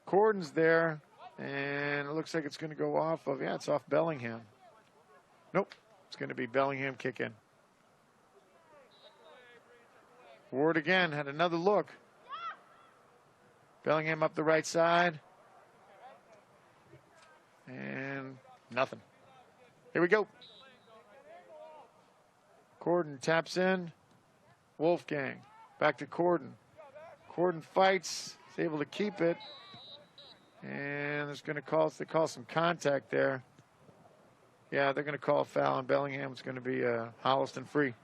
Corden's there. And it looks like it's going to go off of, it's off Bellingham. Nope, it's going to be Bellingham kick in. Ward again had another look. Bellingham up the right side. And nothing. Here we go. Corden taps in. Wolfgang back to Corden. Corden fights, is able to keep it. And there's going to call some contact there. Yeah, they're going to call a foul on Bellingham. It's going to be a Holliston free.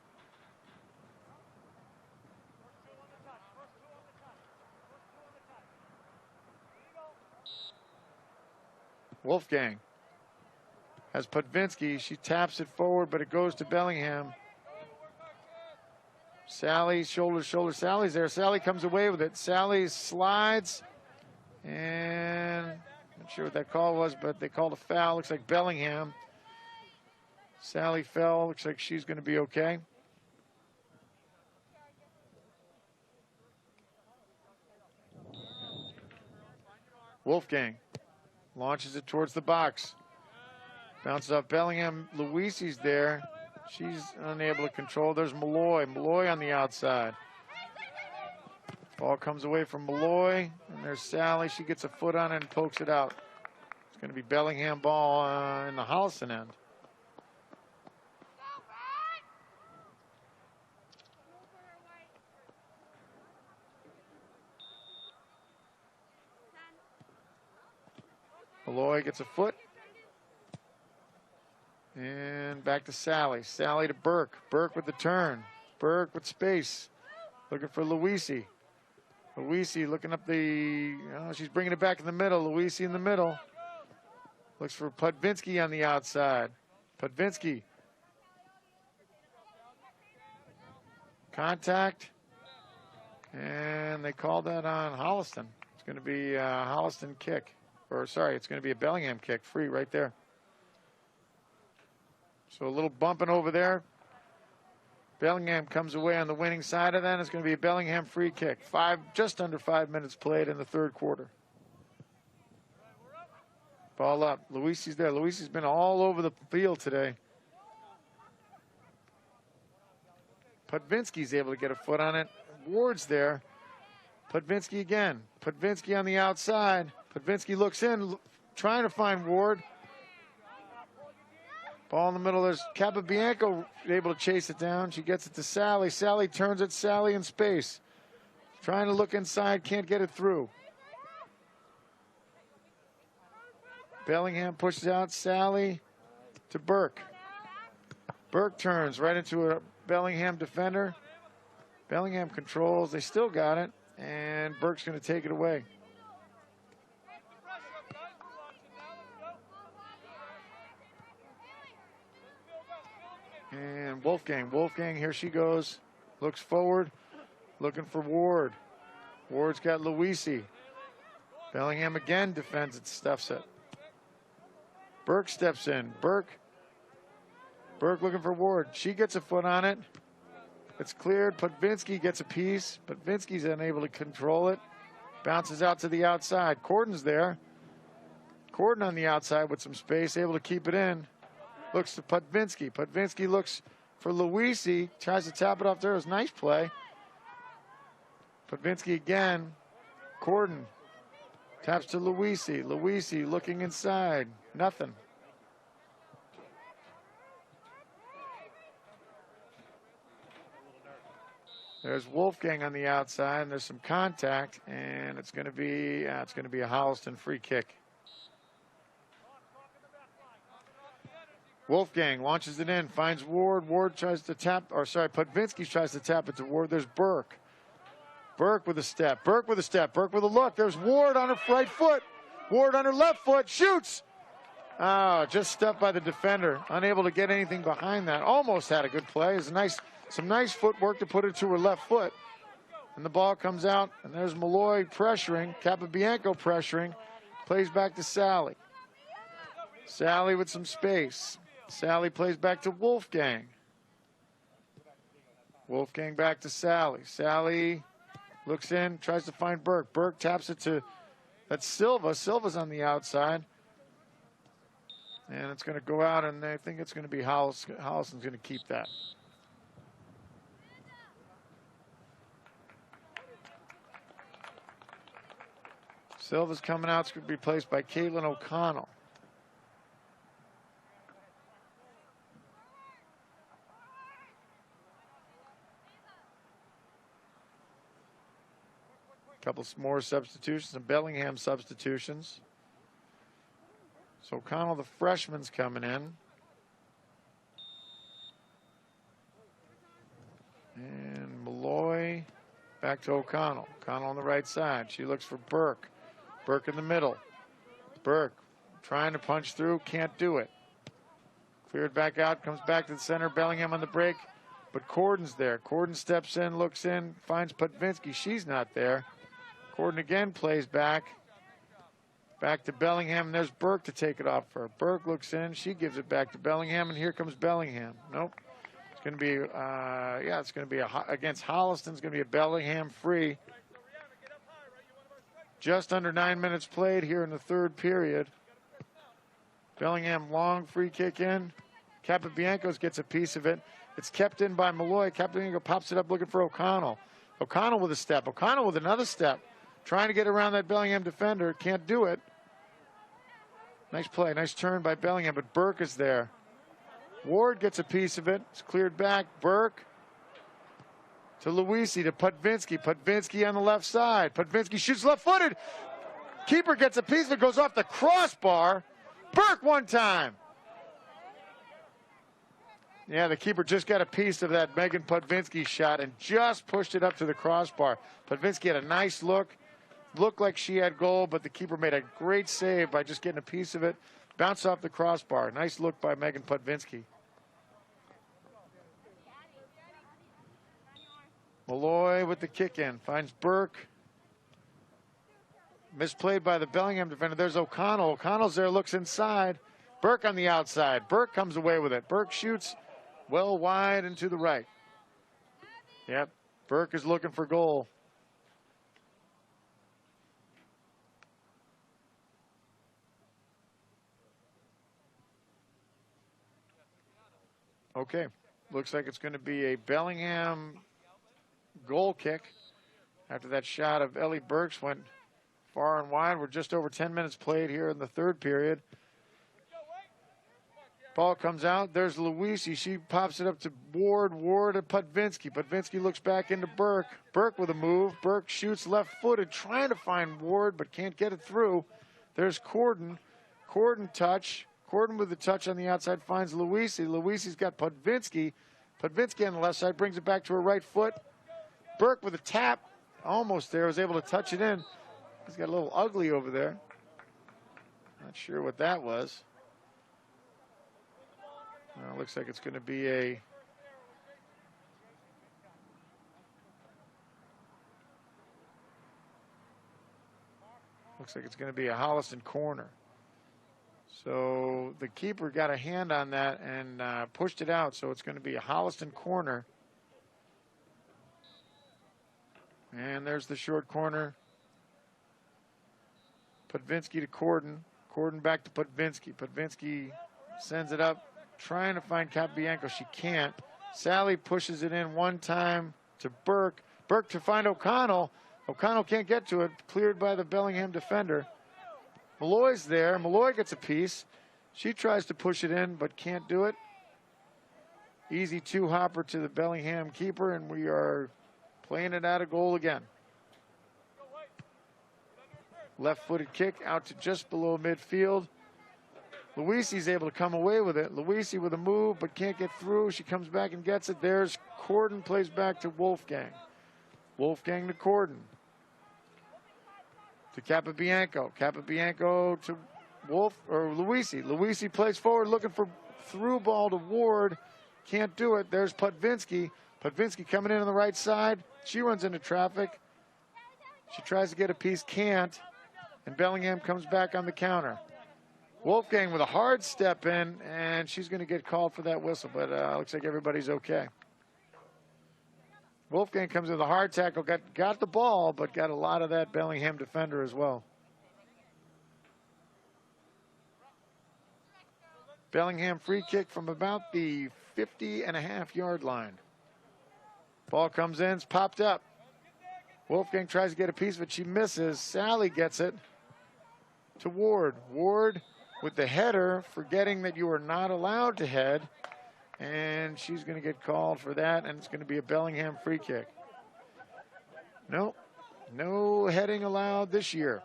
Wolfgang has Pudvinsky. She taps it forward, but it goes to Bellingham. Sally, shoulder to shoulder. Sally's there. Sally comes away with it. Sally slides. And not sure what that call was, but they called a foul. Looks like Bellingham. Sally fell. Looks like she's going to be okay. Wolfgang launches it towards the box. Bounces off Bellingham. Luisi's there. She's unable to control. There's Malloy. Malloy on the outside. Ball comes away from Malloy, and there's Sally. She gets a foot on it and pokes it out. It's going to be Bellingham ball in the Holliston end. Malloy gets a foot. And back to Sally. Sally to Burke. Burke with the turn. Burke with space. Looking for Luisi. Luisi looking up the, she's bringing it back in the middle. Luisi in the middle. Looks for Pudvinsky on the outside. Pudvinsky. Contact. And they called that on Holliston. It's going to be a Holliston kick. Or, sorry, it's going to be a Bellingham kick. Free right there. So a little bumping over there. Bellingham comes away on the winning side of that. It's going to be a Bellingham free kick. Just under 5 minutes played in the third quarter. Ball up. Luisi's there. Luisi's been all over the field today. Pudvinsky's able to get a foot on it. Ward's there. Pudvinsky again. Pudvinsky on the outside. Pudvinsky looks in. trying to find Ward. Ball in the middle. There's Capabianco able to chase it down. She gets it to Sally. Sally turns it. Sally in space. Trying to look inside. Can't get it through. Bellingham pushes out. Sally to Burke. Burke turns right into a Bellingham defender. Bellingham controls. They still got it. And Burke's going to take it away. And Wolfgang. Wolfgang, here she goes. Looks forward. Looking for Ward. Ward's got Luisi. Bellingham again defends it. Stuffs it. Burke steps in. Burke looking for Ward. She gets a foot on it. It's cleared. Putvinsky gets a piece. Putvinsky's unable to control it. Bounces out to the outside. Corden's there. Corden on the outside with some space, able to keep it in. Looks to Putvinsky. Putvinsky looks for Luisi. Tries to tap it off there. It was a nice play. Putvinsky again. Corden taps to Luisi. Luisi looking inside. Nothing. There's Wolfgang on the outside, and there's some contact, and it's going to be a Holliston free kick. Wolfgang launches it in, finds Ward. Ward tries to tap, Putvinsky tries to tap it to Ward. There's Burke. Burke with a step. Burke with a step. Burke with a look. There's Ward on her right foot. Ward on her left foot. Shoots. Oh, just stepped by the defender. Unable to get anything behind that. Almost had a good play. It's some nice footwork to put it to her left foot. And the ball comes out, and there's Malloy pressuring. Capabianco pressuring. Plays back to Sally. Sally with some space. Sally plays back to Wolfgang. Wolfgang back to Sally. Sally looks in, tries to find Burke. Burke taps it to, that's Silva. Silva's on the outside. And it's going to go out, and I think it's going to be Holliston's going to keep that. Silva's coming out. It's going to be replaced by Caitlin O'Connell. Couple more substitutions, some Bellingham substitutions. So O'Connell, the freshman's coming in. And Malloy back to O'Connell. O'Connell on the right side. She looks for Burke. Burke in the middle. Burke trying to punch through, can't do it. Cleared back out, comes back to the center. Bellingham on the break, but Corden's there. Corden steps in, looks in, finds Putvinsky. She's not there. Corden again plays back. Back to Bellingham, and there's Burke to take it off her. Burke looks in, she gives it back to Bellingham, and here comes Bellingham. Nope. It's going to be, it's going to be against Holliston. It's going to be a Bellingham free. Just under 9 minutes played here in the third period. Bellingham long free kick in. Capabiancos gets a piece of it. It's kept in by Malloy. Capabianco pops it up looking for O'Connell. O'Connell with a step. O'Connell with another step. Trying to get around that Bellingham defender. Can't do it. Nice play. Nice turn by Bellingham, but Burke is there. Ward gets a piece of it. It's cleared back. Burke to Luisi to Putvinsky. Putvinsky on the left side. Putvinsky shoots left-footed. Keeper gets a piece of it. Goes off the crossbar. Burke one time. Yeah, the keeper just got a piece of that Megan Putvinsky shot and just pushed it up to the crossbar. Putvinsky had a nice look. Looked like she had goal, but the keeper made a great save by just getting a piece of it. Bounced off the crossbar. Nice look by Megan Putvinsky. Malloy with the kick in. Finds Burke. Misplayed by the Bellingham defender. There's O'Connell. O'Connell's there, looks inside. Burke on the outside. Burke comes away with it. Burke shoots well wide and to the right. Yep, Burke is looking for goal. Okay, looks like it's going to be a Bellingham goal kick after that shot of Ellie Burks went far and wide. We're just over 10 minutes played here in the third period. Ball comes out. There's Luisi. She pops it up to Ward. Ward to Putvinsky. Putvinsky looks back into Burke. Burke with a move. Burke shoots left-footed, trying to find Ward, but can't get it through. There's Corden. Corden touch. Corden with the touch on the outside finds Luisi. Luisi's got Putvinsky. Putvinsky on the left side brings it back to her right foot. Burke with a tap. Almost there. Was able to touch it in. He's got a little ugly over there. Not sure what that was. Looks like it's going to be a Holliston corner. So the keeper got a hand on that and pushed it out. So it's going to be a Holliston corner. And there's the short corner. Putvinsky to Corden. Corden back to Putvinsky. Putvinsky sends it up. Trying to find Capobianco. She can't. Sally pushes it in one time to Burke. Burke to find O'Connell. O'Connell can't get to it. Cleared by the Bellingham defender. Malloy's there. Malloy gets a piece. She tries to push it in, but can't do it. Easy two-hopper to the Bellingham keeper, and we are playing it out of goal again. Left-footed kick out to just below midfield. Luisi's able to come away with it. Luisi with a move, but can't get through. She comes back and gets it. There's Corden, plays back to Wolfgang. Wolfgang to Corden. To Capobianco. Capobianco to Luisi. Luisi plays forward, looking for through ball to Ward. Can't do it. There's Putvinsky. Putvinsky coming in on the right side. She runs into traffic. She tries to get a piece, can't. And Bellingham comes back on the counter. Wolfgang with a hard step in, and she's going to get called for that whistle, but looks like everybody's okay. Wolfgang comes with a hard tackle, got the ball, but got a lot of that Bellingham defender as well. Bellingham free kick from about the 50.5-yard line. Ball comes in, it's popped up. Wolfgang tries to get a piece of it, she misses. Sally gets it to Ward. Ward with the header, forgetting that you are not allowed to head. And she's going to get called for that, and it's going to be a Bellingham free kick. Nope, no heading allowed this year.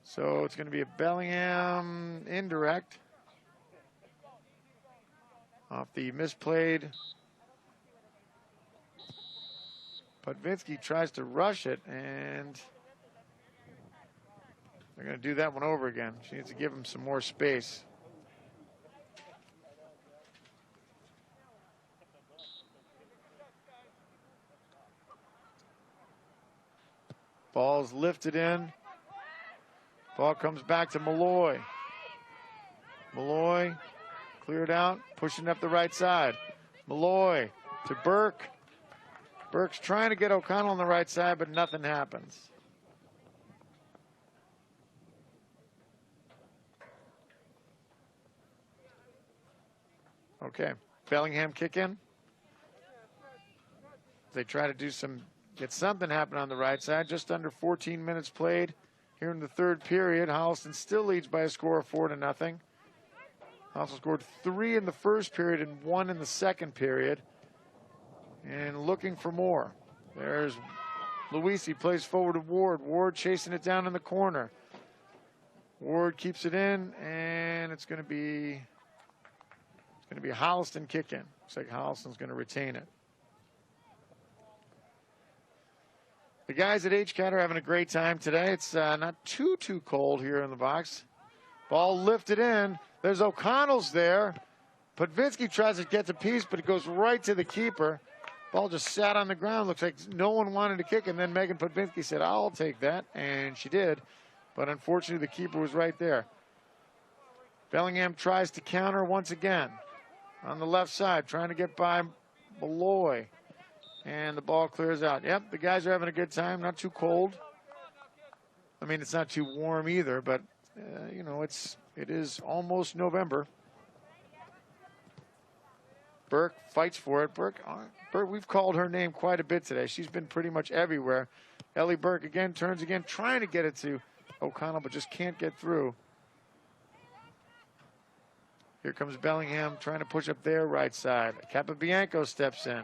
So it's going to be a Bellingham indirect off the misplayed. Putvinsky tries to rush it, and they're going to do that one over again. She needs to give him some more space. Ball's lifted in. Ball comes back to Malloy. Malloy cleared out, pushing up the right side. Malloy to Burke. Burke's trying to get O'Connell on the right side, but nothing happens. Okay, Bellingham kick in. They try to get something happen on the right side. Just under 14 minutes played here in the third period. Holliston still leads by a score of 4-0. Holliston scored 3 in the first period and 1 in the second period. And looking for more. There's Luisi, plays forward to Ward. Ward chasing it down in the corner. Ward keeps it in, and it's going to be a Holliston kick in. Looks like Holliston's going to retain it. The guys at HCAT are having a great time today. It's not too cold here in the box. Ball lifted in. There's O'Connell's there. Putvinsky tries to get the piece, but it goes right to the keeper. Ball just sat on the ground. Looks like no one wanted to kick, and then Megan Putvinsky said, I'll take that, and she did. But unfortunately, the keeper was right there. Bellingham tries to counter once again on the left side, trying to get by Malloy. And the ball clears out. Yep, the guys are having a good time. Not too cold. I mean, it's not too warm either, but, you know, it is almost November. Burke fights for it. Burke, we've called her name quite a bit today. She's been pretty much everywhere. Ellie Burke again turns again, trying to get it to O'Connell, but just can't get through. Here comes Bellingham trying to push up their right side. Capabianco steps in.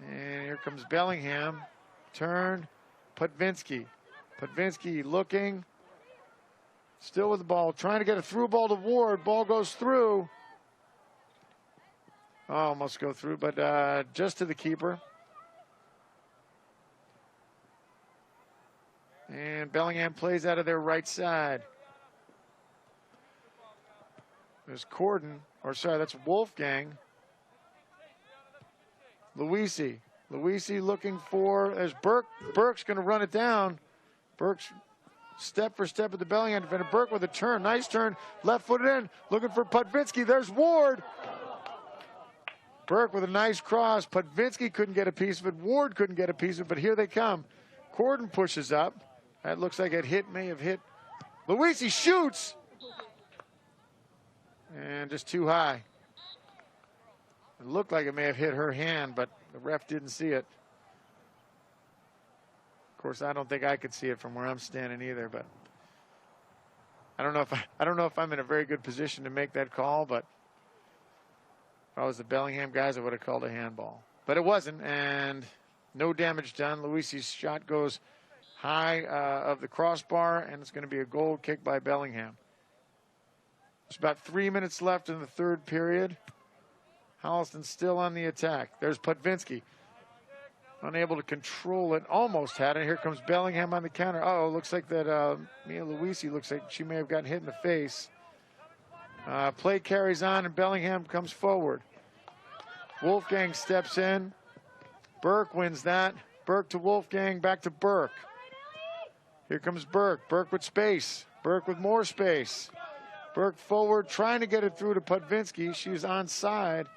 And here comes Bellingham. Turn. Putvinski. Putvinski looking. Still with the ball. Trying to get a through ball to Ward. Ball goes through. Oh, almost go through, but just to the keeper. And Bellingham plays out of their right side. There's Corden, or sorry, that's Wolfgang. Luisi. Luisi looking for, there's Burke. Burke's going to run it down. Burke's step for step at the Bellingham defender. Burke with a turn, nice turn, left footed in, looking for Putvinski. There's Ward. Burke with a nice cross. Putvinski couldn't get a piece of it. Ward couldn't get a piece of it, but here they come. Corden pushes up. That looks like it may have hit. Luisi shoots. And just too high. It looked like it may have hit her hand, but the ref didn't see it. Of course, I don't think I could see it from where I'm standing either, but I don't know if I'm in a very good position to make that call, but if I was the Bellingham guys, I would have called a handball. But it wasn't, and no damage done. Luisi's shot goes high of the crossbar, and it's going to be a goal kick by Bellingham. There's about 3 minutes left in the third period. Holliston still on the attack. There's Putvinski. Unable to control it. Almost had it. Here comes Bellingham on the counter. Oh, looks like that Mia Luisi looks like she may have gotten hit in the face. Play carries on, and Bellingham comes forward. Wolfgang steps in. Burke wins that. Burke to Wolfgang, back to Burke. Here comes Burke. Burke with space. Burke with more space. Burke forward, trying to get it through to Putvinski. She's onside.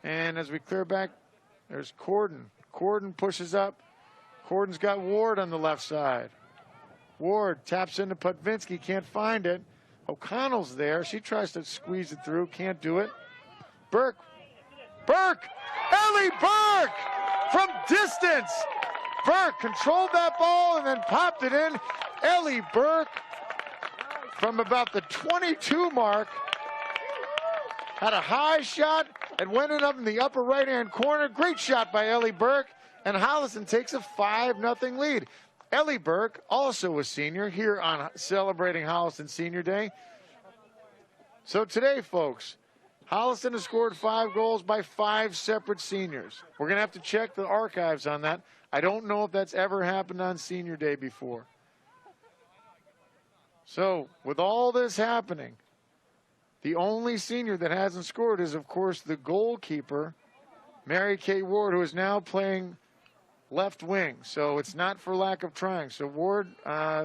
And as we clear back, there's Corden. Corden pushes up. Corden's got Ward on the left side. Ward taps into Putvinski, can't find it. O'Connell's there. She tries to squeeze it through, can't do it. Burke. Burke! Ellie Burke! From distance! Burke controlled that ball and then popped it in. Ellie Burke from about the 22 mark had a high shot and went it up in the upper right-hand corner. Great shot by Ellie Burke, and Holliston takes a 5-0 lead. Ellie Burke, also a senior, here on celebrating Holliston Senior Day. So today, folks, Holliston has scored 5 goals by 5 separate seniors. We're going to have to check the archives on that. I don't know if that's ever happened on Senior Day before. So, with all this happening, the only senior that hasn't scored is, of course, the goalkeeper, Mary Kay Ward, who is now playing left wing. So it's not for lack of trying. So Ward,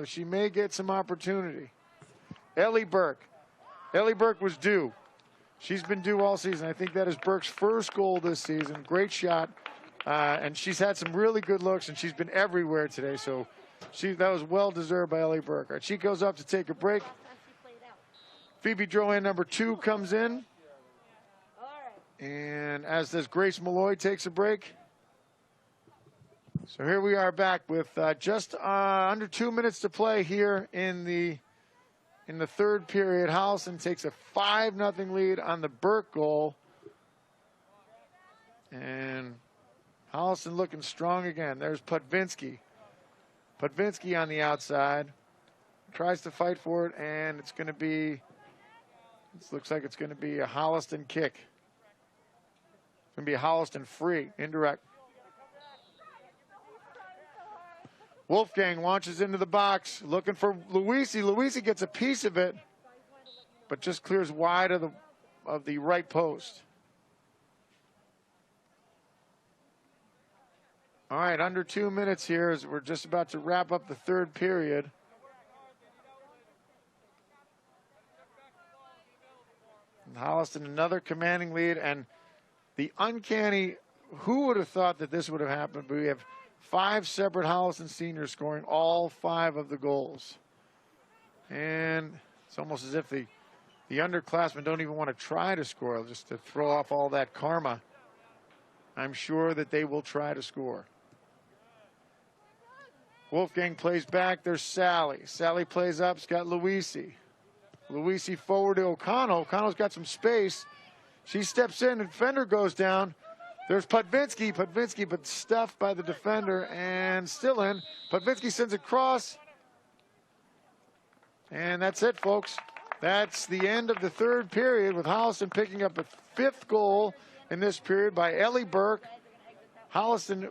she may get some opportunity. Ellie Burke. Ellie Burke was due. She's been due all season. I think that is Burke's first goal this season. Great shot. And she's had some really good looks, and she's been everywhere today. So that was well-deserved by Ellie Burke. Right, she goes up to take a break. Phoebe Drouin, number 2, comes in. And as does Grace Malloy, takes a break. So here we are back with just under 2 minutes to play here in the third period. Holliston takes a 5-0 lead on the Burke goal. And Holliston looking strong again. There's Putvinski. Putvinski on the outside. Tries to fight for it, and it's going to be, it looks like it's going to be a Holliston kick. It's going to be a Holliston free, indirect. Wolfgang launches into the box, looking for Luisi. Luisi gets a piece of it, but just clears wide of the right post. All right, under 2 minutes here as we're just about to wrap up the third period. And Holliston, another commanding lead, and the uncanny, who would have thought that this would have happened? But we have 5 separate Holliston seniors scoring all 5 of the goals. And it's almost as if the The underclassmen don't even want to try to score, just to throw off all that karma. I'm sure that they will try to score. Wolfgang plays back. There's Sally. Sally plays up. It's got Luisi. Luisi forward to O'Connell. O'Connell's got some space. She steps in, and defender goes down. There's Pudvinsky. Pudvinsky, but stuffed by the defender and still in. Pudvinsky sends a cross. And that's it, folks. That's the end of the third period, with Holliston picking up a 5th goal in this period by Ellie Burke. Holliston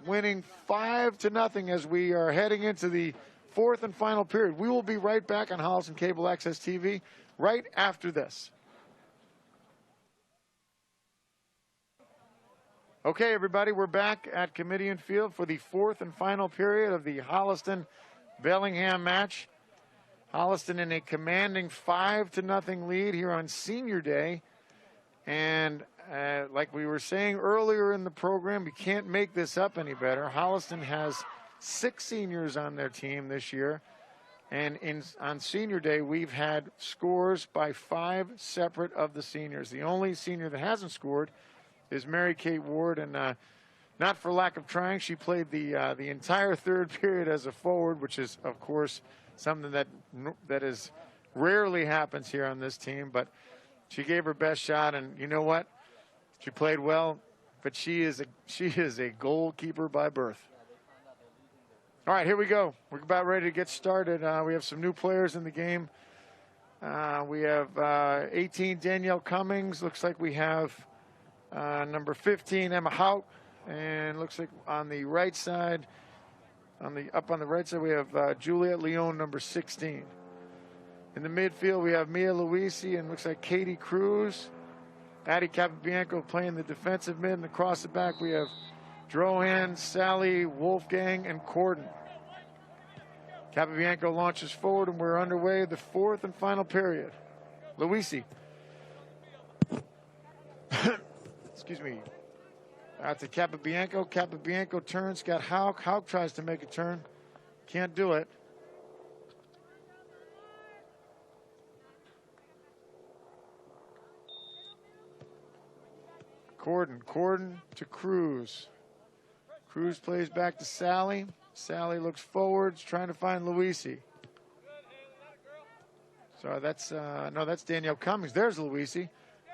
winning 5-0 as we are heading into the 4th and final period. We will be right back on Holliston Cable Access TV right after this. Okay, everybody, we're back at Kamitian Field for the 4th and final period of the Holliston-Bellingham match. Holliston in a commanding 5-0 lead here on Senior Day. And like we were saying earlier in the program, we can't make this up any better. Holliston has 6 seniors on their team this year. And on Senior Day, we've had scores by 5 separate of the seniors. The only senior that hasn't scored is Mary Kate Ward, and not for lack of trying. She played the entire third period as a forward, which is, of course, something that is rarely happens here on this team. But she gave her best shot, and you know what? She played well, but she is a goalkeeper by birth. All right, here we go. We're about ready to get started. We have some new players in the game. We have 18, Danielle Cummings. Looks like we have number 15, Emma Hout. And looks like on the right side, up on the right side, we have Juliet Leone, number 16. In the midfield, we have Mia Luisi and looks like Katie Cruz. Addie Capabianco playing the defensive mid, and across the back, we have Drohan, Sally, Wolfgang, and Corden. Capabianco launches forward, and we're underway the 4th and final period. Luisi. Excuse me. Out to Capabianco. Capabianco turns, got Hauk. Hauk tries to make a turn. Can't do it. Corden to Cruz. Cruz plays back to Sally. Sally looks forwards, trying to find Luisi. So that's, no, that's Danielle Cummings. There's Luisi.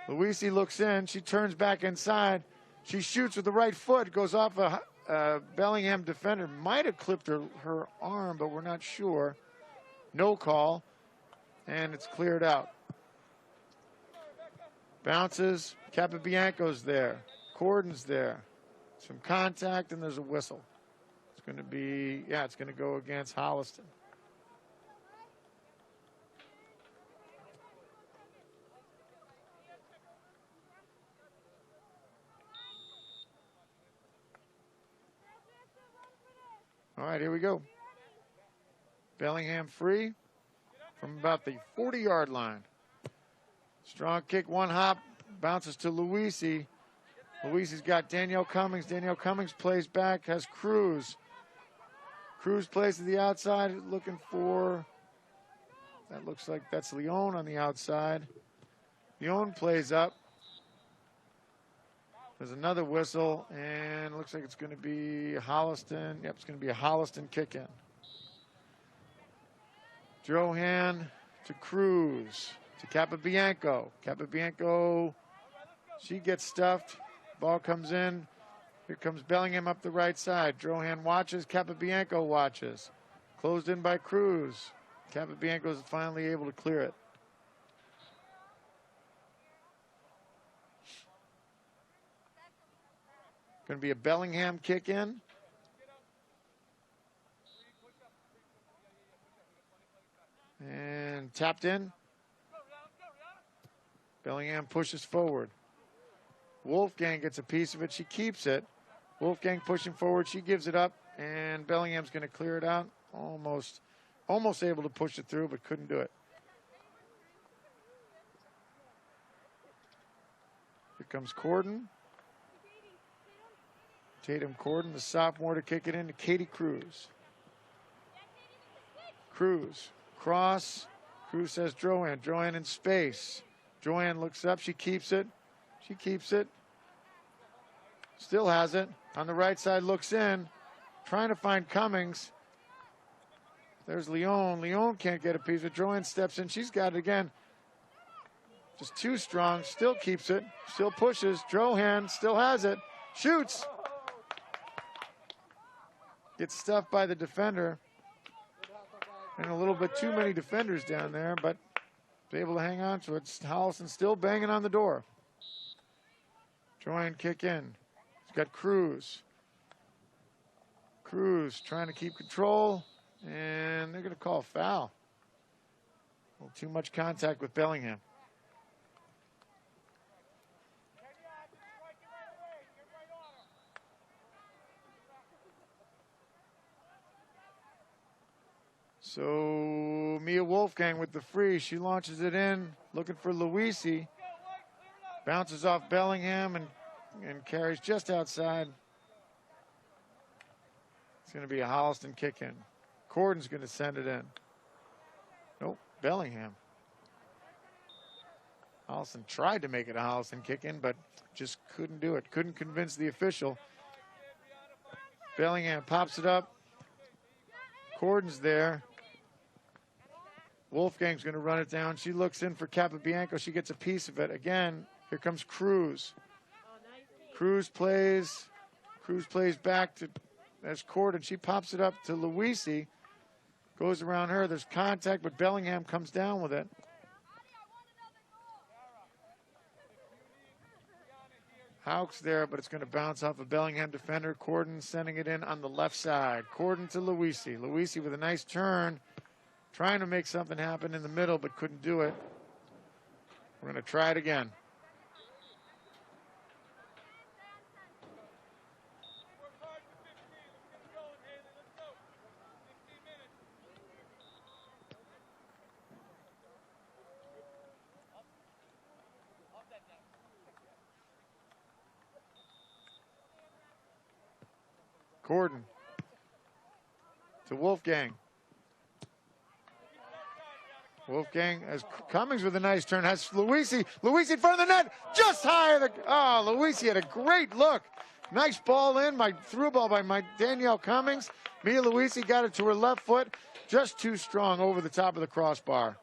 Luisi looks in. She turns back inside. She shoots with the right foot. Goes off a Bellingham defender. Might have clipped her arm, but we're not sure. No call. And it's cleared out. Bounces. Capabianco's there. Corden's there. Some contact, and there's a whistle. It's going to be, yeah, it's going to go against Holliston. All right, here we go. Bellingham free from about the 40-yard line. Strong kick, one hop, bounces to Luisi. Luisi's got Danielle Cummings. Danielle Cummings plays back, has Cruz. Cruz plays to the outside, looking for, that looks like that's Leone on the outside. Leone plays up. There's another whistle, and looks like it's going to be Holliston. Yep, it's going to be a Holliston kick-in. Drohan to Cruz, to Capabianco. Capabianco, she gets stuffed. Ball comes in. Here comes Bellingham up the right side. Drohan watches. Capabianco watches. Closed in by Cruz. Capabianco is finally able to clear it. Going to be a Bellingham kick in. And tapped in. Bellingham pushes forward. Wolfgang gets a piece of it. She keeps it. Wolfgang pushing forward. She gives it up. And Bellingham's going to clear it out. Almost able to push it through, but couldn't do it. Here comes Corden. Tatum Corden, the sophomore, to kick it in to Katie Cruz. Cruz, cross. Cruz says Drohan. Drohan in space. Drohan looks up. She keeps it. She keeps it. Still has it. On the right side, looks in. Trying to find Cummings. There's Leon. Leon can't get a piece, but Drohan steps in. She's got it again. Just too strong. Still keeps it. Still pushes. Drohan still has it. Shoots. Gets stuffed by the defender. And a little bit too many defenders down there, but is able to hang on to it. Holliston still banging on the door. Drohan kick in. He's got Cruz. Cruz trying to keep control, and they're going to call a foul. A little too much contact with Bellingham. So Mia Wolfgang with the free. She launches it in, looking for Luisi. Bounces off Bellingham and carries just outside. It's going to be a Holliston kick in. Corden's going to send it in. Nope, Bellingham. Holliston tried to make it a Holliston kick in, but just couldn't do it. Couldn't convince the official. Bellingham pops it up. Corden's there. Wolfgang's going to run it down. She looks in for Capobianco. She gets a piece of it. Again, here comes Cruz. Cruz plays back to, there's Corden. She pops it up to Luisi. Goes around her. There's contact, but Bellingham comes down with it. Houck's there, but it's going to bounce off a Bellingham defender. Corden sending it in on the left side. Corden to Luisi. Luisi with a nice turn. Trying to make something happen in the middle, but couldn't do it. We're going to try it again. Corden to Wolfgang. Wolfgang has Cummings with a nice turn. Has Luisi. Luisi in front of the net. Just high. Luisi had a great look. Nice ball in. Through ball by Danielle Cummings. Mia Luisi got it to her left foot. Just too strong over the top of the crossbar.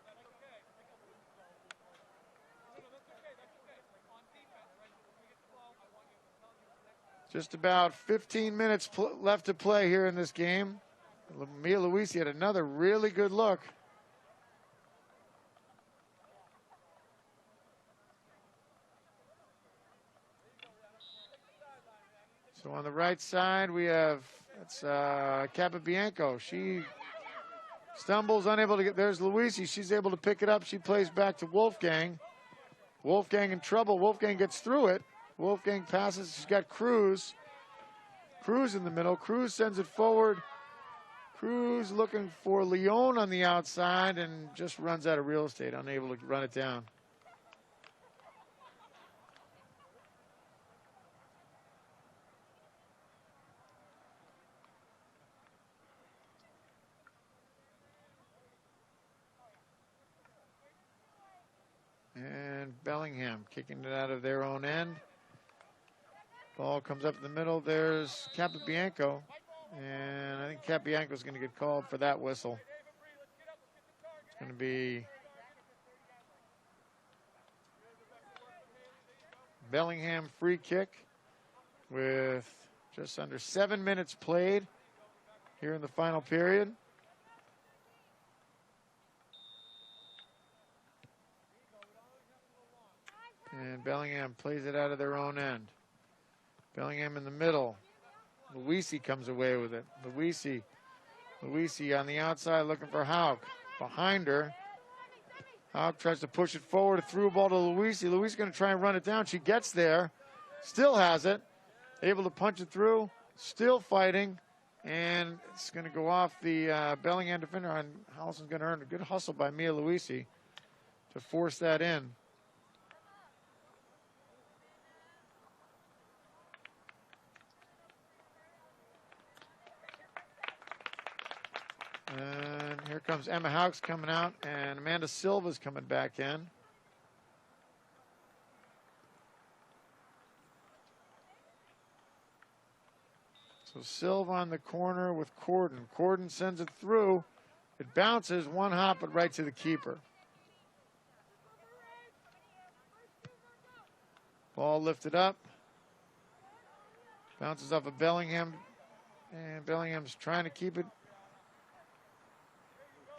Just about 15 minutes left to play here in this game. Mia Luisi had another really good look. So on the right side, we have, that's Capobianco. She stumbles, unable to get, there's Luisi. She's able to pick it up. She plays back to Wolfgang. Wolfgang in trouble. Wolfgang gets through it. Wolfgang passes. She's got Cruz. Cruz in the middle. Cruz sends it forward. Cruz looking for Leon on the outside and just runs out of real estate, unable to run it down. And Bellingham kicking it out of their own end. Ball comes up in the middle. There's Capobianco. And I think Capobianco's going to get called for that whistle. It's going to be Bellingham free kick with just under 7 minutes played here in the final period. And Bellingham plays it out of their own end. Bellingham in the middle. Luisi comes away with it. Luisi on the outside looking for Houck. Behind her. Houck tries to push it forward. A through ball to Luisi. Luisi's going to try and run it down. She gets there. Still has it. Able to punch it through. Still fighting. And it's going to go off the Bellingham defender. And Holliston's going to earn a good hustle by Mia Luisi to force that in. And here comes Emma Houks coming out, and Amanda Silva's coming back in. So Silva on the corner with Corden. Corden sends it through. It bounces, one hop, but right to the keeper. Ball lifted up. Bounces off of Bellingham. And Bellingham's trying to keep it.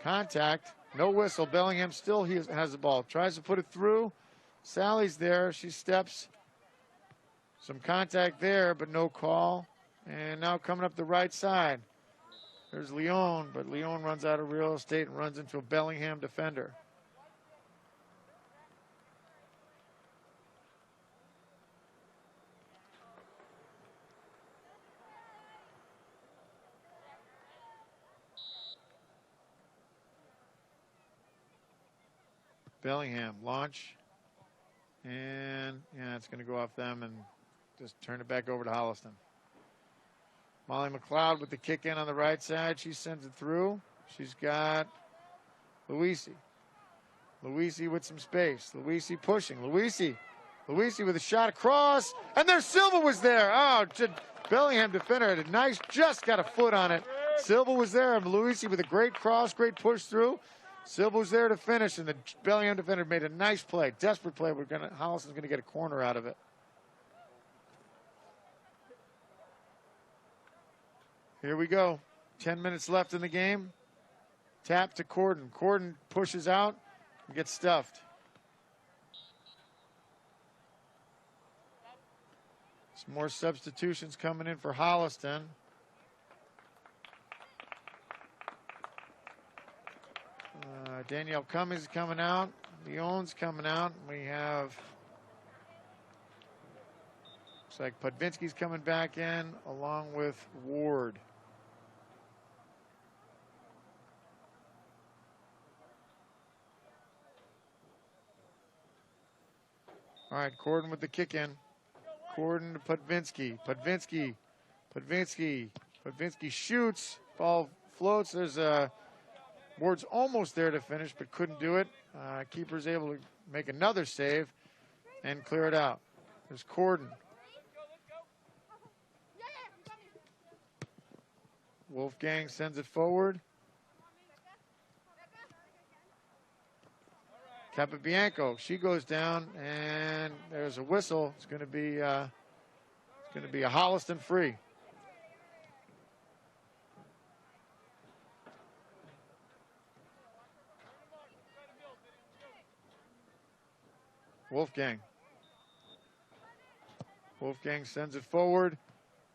Contact. No whistle. Bellingham still has the ball. Tries to put it through. Sally's there. She steps. Some contact there, but no call. And now coming up the right side. There's Leon, but Leon runs out of real estate and runs into a Bellingham defender. Bellingham launch, and yeah, it's going to go off them and just turn it back over to Holliston. Molly McLeod with the kick in on the right side. She sends it through. She's got Luisi. Luisi with some space. Luisi pushing. Luisi with a shot across, and there's Silva was there. Oh, Bellingham defender had a nice, just got a foot on it. Silva was there, and Luisi with a great cross, great push through. Silva was there to finish, and the Bellingham defender made a nice play, desperate play. Holliston's gonna get a corner out of it. Here we go. 10 minutes left in the game. Tap to Corden. Corden pushes out and gets stuffed. Some more substitutions coming in for Holliston. Danielle Cummings is coming out. Leon's coming out. We have, looks like Podvinsky's coming back in along with Ward. All right, Corden with the kick in. Corden to Podvinsky. Podvinsky shoots. Ball floats. There's a Ward's almost there to finish, but couldn't do it. Keeper's able to make another save and clear it out. There's Corden. Wolfgang sends it forward. Capabianco, she goes down, and there's a whistle. It's going to be a Holliston free. Wolfgang sends it forward,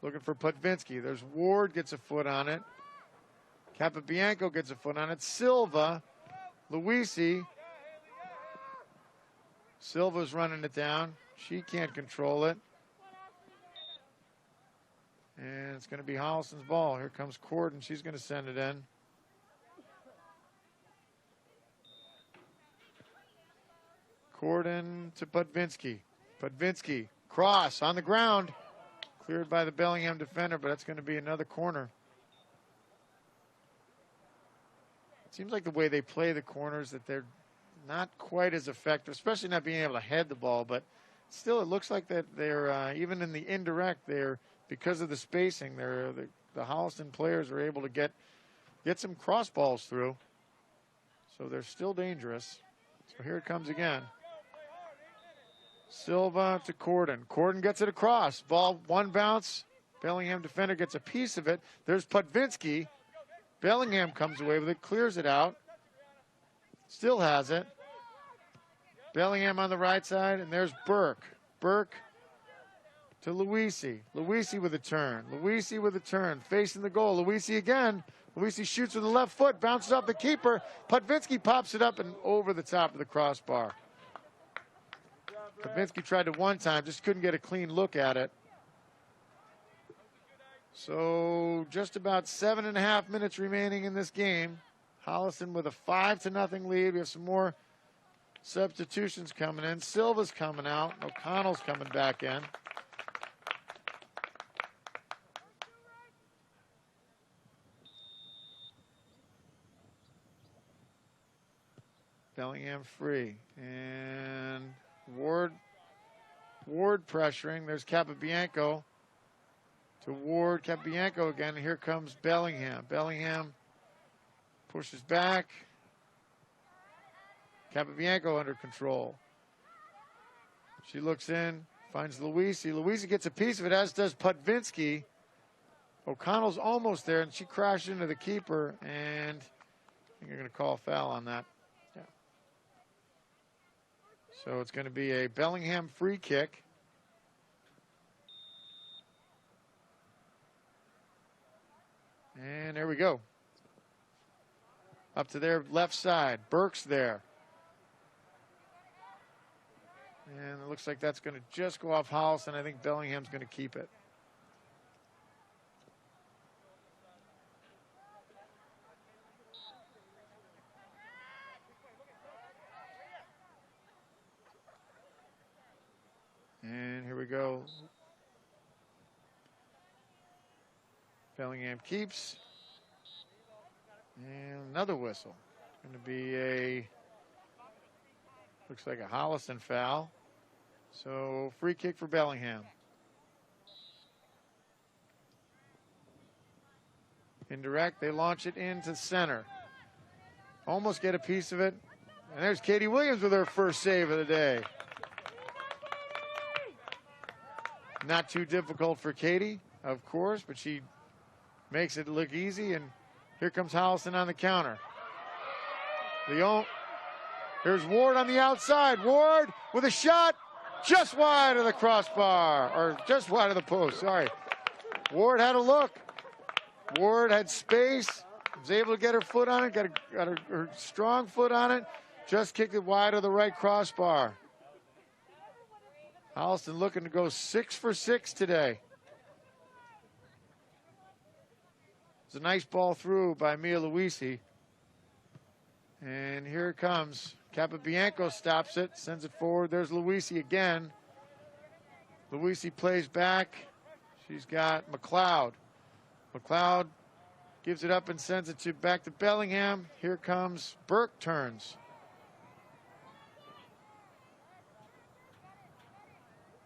looking for Podvinsky. There's Ward, gets a foot on it. Capabianco gets a foot on it. Silva, Luisi. Silva's running it down. She can't control it. And it's going to be Holliston's ball. Here comes Corden. She's going to send it in. Corden to Podvinsky. Podvinsky, cross on the ground. Cleared by the Bellingham defender, but that's going to be another corner. It seems like the way they play the corners that they're not quite as effective, especially not being able to head the ball, but still it looks like that they're, even in the indirect, they're, because of the spacing, the Holliston players are able to get some cross balls through. So they're still dangerous. So here it comes again. Silva to Corden. Corden gets it across. Ball, one bounce. Bellingham defender gets a piece of it. There's Podvinsky. Bellingham comes away with it, clears it out. Still has it. Bellingham on the right side, and there's Burke. Burke to Luisi. Luisi with a turn. Facing the goal. Luisi again. Luisi shoots with the left foot, bounces off the keeper. Podvinsky pops it up and over the top of the crossbar. Podvinsky tried it one time, just couldn't get a clean look at it. So just about 7.5 minutes remaining in this game. Holliston with a 5-0 lead. We have some more substitutions coming in. Silva's coming out. O'Connell's coming back in. Bellingham free. And Ward pressuring. There's Capabianco to Ward. Capabianco again. Here comes Bellingham. Bellingham pushes back. Capabianco under control. She looks in, finds Luisi. Luisi gets a piece of it, as does Pudvinsky. O'Connell's almost there, and she crashed into the keeper, and I think you're going to call a foul on that. Yeah. So it's going to be a Bellingham free kick. And there we go. Up to their left side. Burke's there. And it looks like that's going to just go off Holliston. I think Bellingham's going to keep it. And here we go. Bellingham keeps. And another whistle. It's going to be a, looks like a Holliston foul. So free kick for Bellingham. Indirect, they launch it into center. Almost get a piece of it. And there's Katie Williams with her first save of the day. Not too difficult for Katie, of course, but she makes it look easy. And here comes Holliston on the counter. Here's Ward on the outside. Ward with a shot just wide of the crossbar, or just wide of the post, sorry. Ward had a look. Ward had space, was able to get her foot on it, got her strong foot on it, just kicked it wide of the right crossbar. Holliston looking to go 6 for 6 today. It's a nice ball through by Mia Luisi. And here it comes. Capabianco stops it, sends it forward. There's Luisi again. Luisi plays back. She's got McLeod. McLeod gives it up and sends it back to Bellingham. Here comes Burke, turns.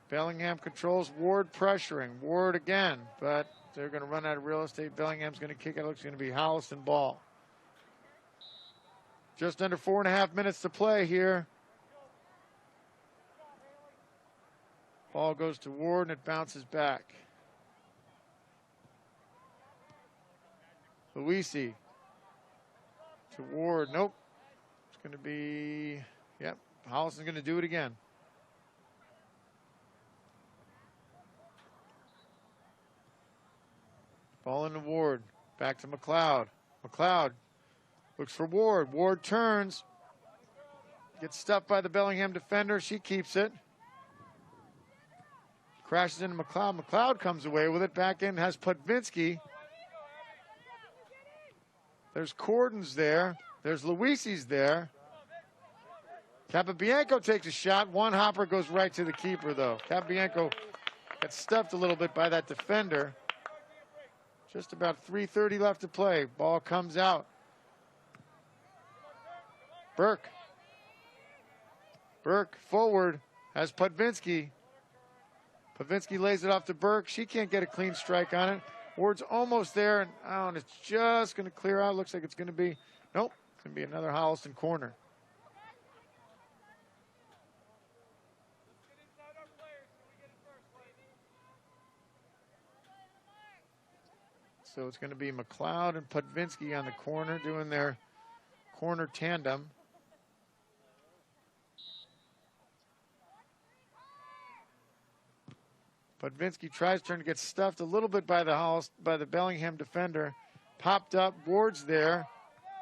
Bellingham controls. Ward pressuring. Ward again, but they're going to run out of real estate. Bellingham's going to kick it. It looks going to be Holliston ball. Just under 4.5 minutes to play here. Ball goes to Ward and it bounces back. Luisi to Ward. Nope. It's going to be, yep, Holliston's going to do it again. Ball into Ward. Back to McLeod. McLeod looks for Ward. Ward turns. Gets stuffed by the Bellingham defender. She keeps it. Crashes into McLeod. McLeod comes away with it. Back in has Pudvinsky. There's Corden's there. There's Luisi's there. Capabianco takes a shot. One hopper goes right to the keeper, though. Capabianco got stuffed a little bit by that defender. Just about 3:30 left to play. Ball comes out. Burke forward has Pudvinsky. Pudvinsky lays it off to Burke. She can't get a clean strike on it. Ward's almost there, and it's just going to clear out. Looks like it's going to be, nope, it's going to be another Holliston corner. So it's going to be McLeod and Pudvinsky on the corner doing their corner tandem. Pudvinsky tries to get stuffed a little bit by the Bellingham defender. Popped up. Ward's there.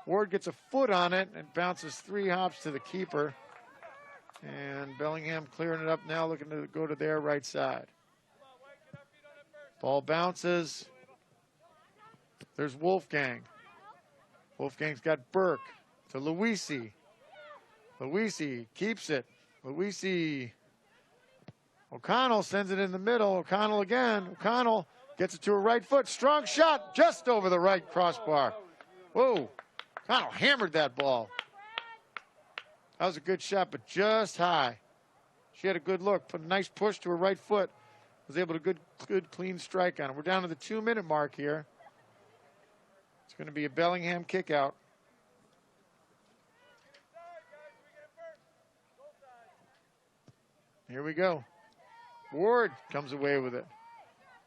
Ward gets a foot on it and bounces 3 hops to the keeper. And Bellingham clearing it up now, looking to go to their right side. Ball bounces. There's Wolfgang. Wolfgang's got Burke to Luisi. Luisi keeps it. Luisi. O'Connell sends it in the middle. O'Connell again. O'Connell gets it to her right foot. Strong shot just over the right crossbar. Whoa. O'Connell hammered that ball. That was a good shot, but just high. She had a good look, put a nice push to her right foot. Was able to good clean strike on it. We're down to the 2-minute mark here. It's going to be a Bellingham kick out. Here we go. Ward comes away with it.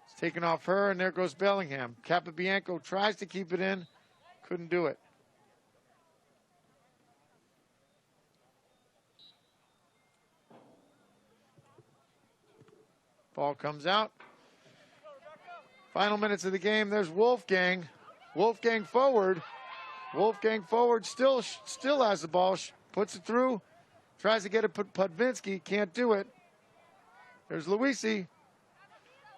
It's taken off her, and there goes Bellingham. Capobianco tries to keep it in. Couldn't do it. Ball comes out. Final minutes of the game. There's Wolfgang. Wolfgang forward. Wolfgang forward still has the ball. Puts it through. Tries to get it. Podvinsky can't do it. There's Luisi.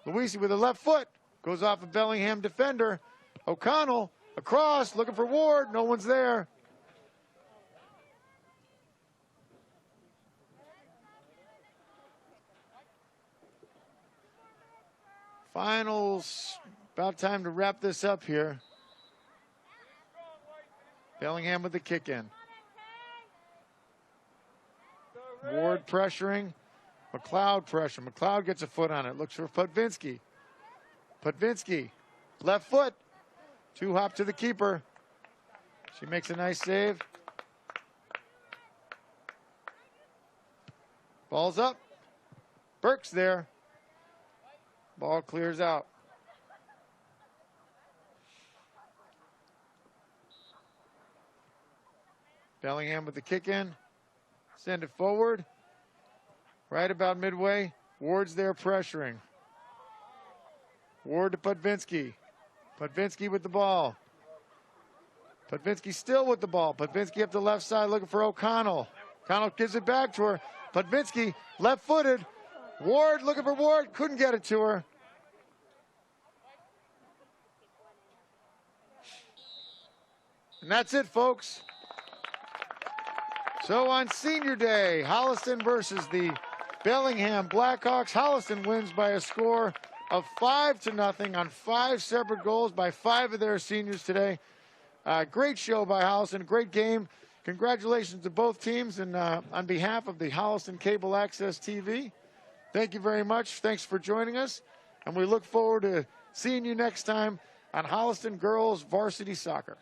Luisi with a left foot. Goes off a Bellingham defender. O'Connell across. Looking for Ward. No one's there. Finals, about time to wrap this up here. Bellingham with the kick in. Ward pressuring. McLeod pressure. McLeod gets a foot on it. Looks for Podvinsky. Podvinsky, left foot. 2-hop to the keeper. She makes a nice save. Ball's up. Burke's there. Ball clears out. Bellingham with the kick in. Send it forward. Right about midway. Ward's there pressuring. Ward to Podvinsky. Podvinsky with the ball. Podvinsky still with the ball. Podvinsky up the left side looking for O'Connell. O'Connell gives it back to her. Podvinsky left-footed. Ward looking for Ward. Couldn't get it to her. And that's it, folks. So on senior day, Holliston versus the Bellingham Blackhawks. Holliston wins by a score of 5-0 on 5 separate goals by 5 of their seniors today. Great show by Holliston, great game. Congratulations to both teams, and on behalf of the Holliston Cable Access TV, thank you very much. Thanks for joining us, and we look forward to seeing you next time on Holliston Girls Varsity Soccer.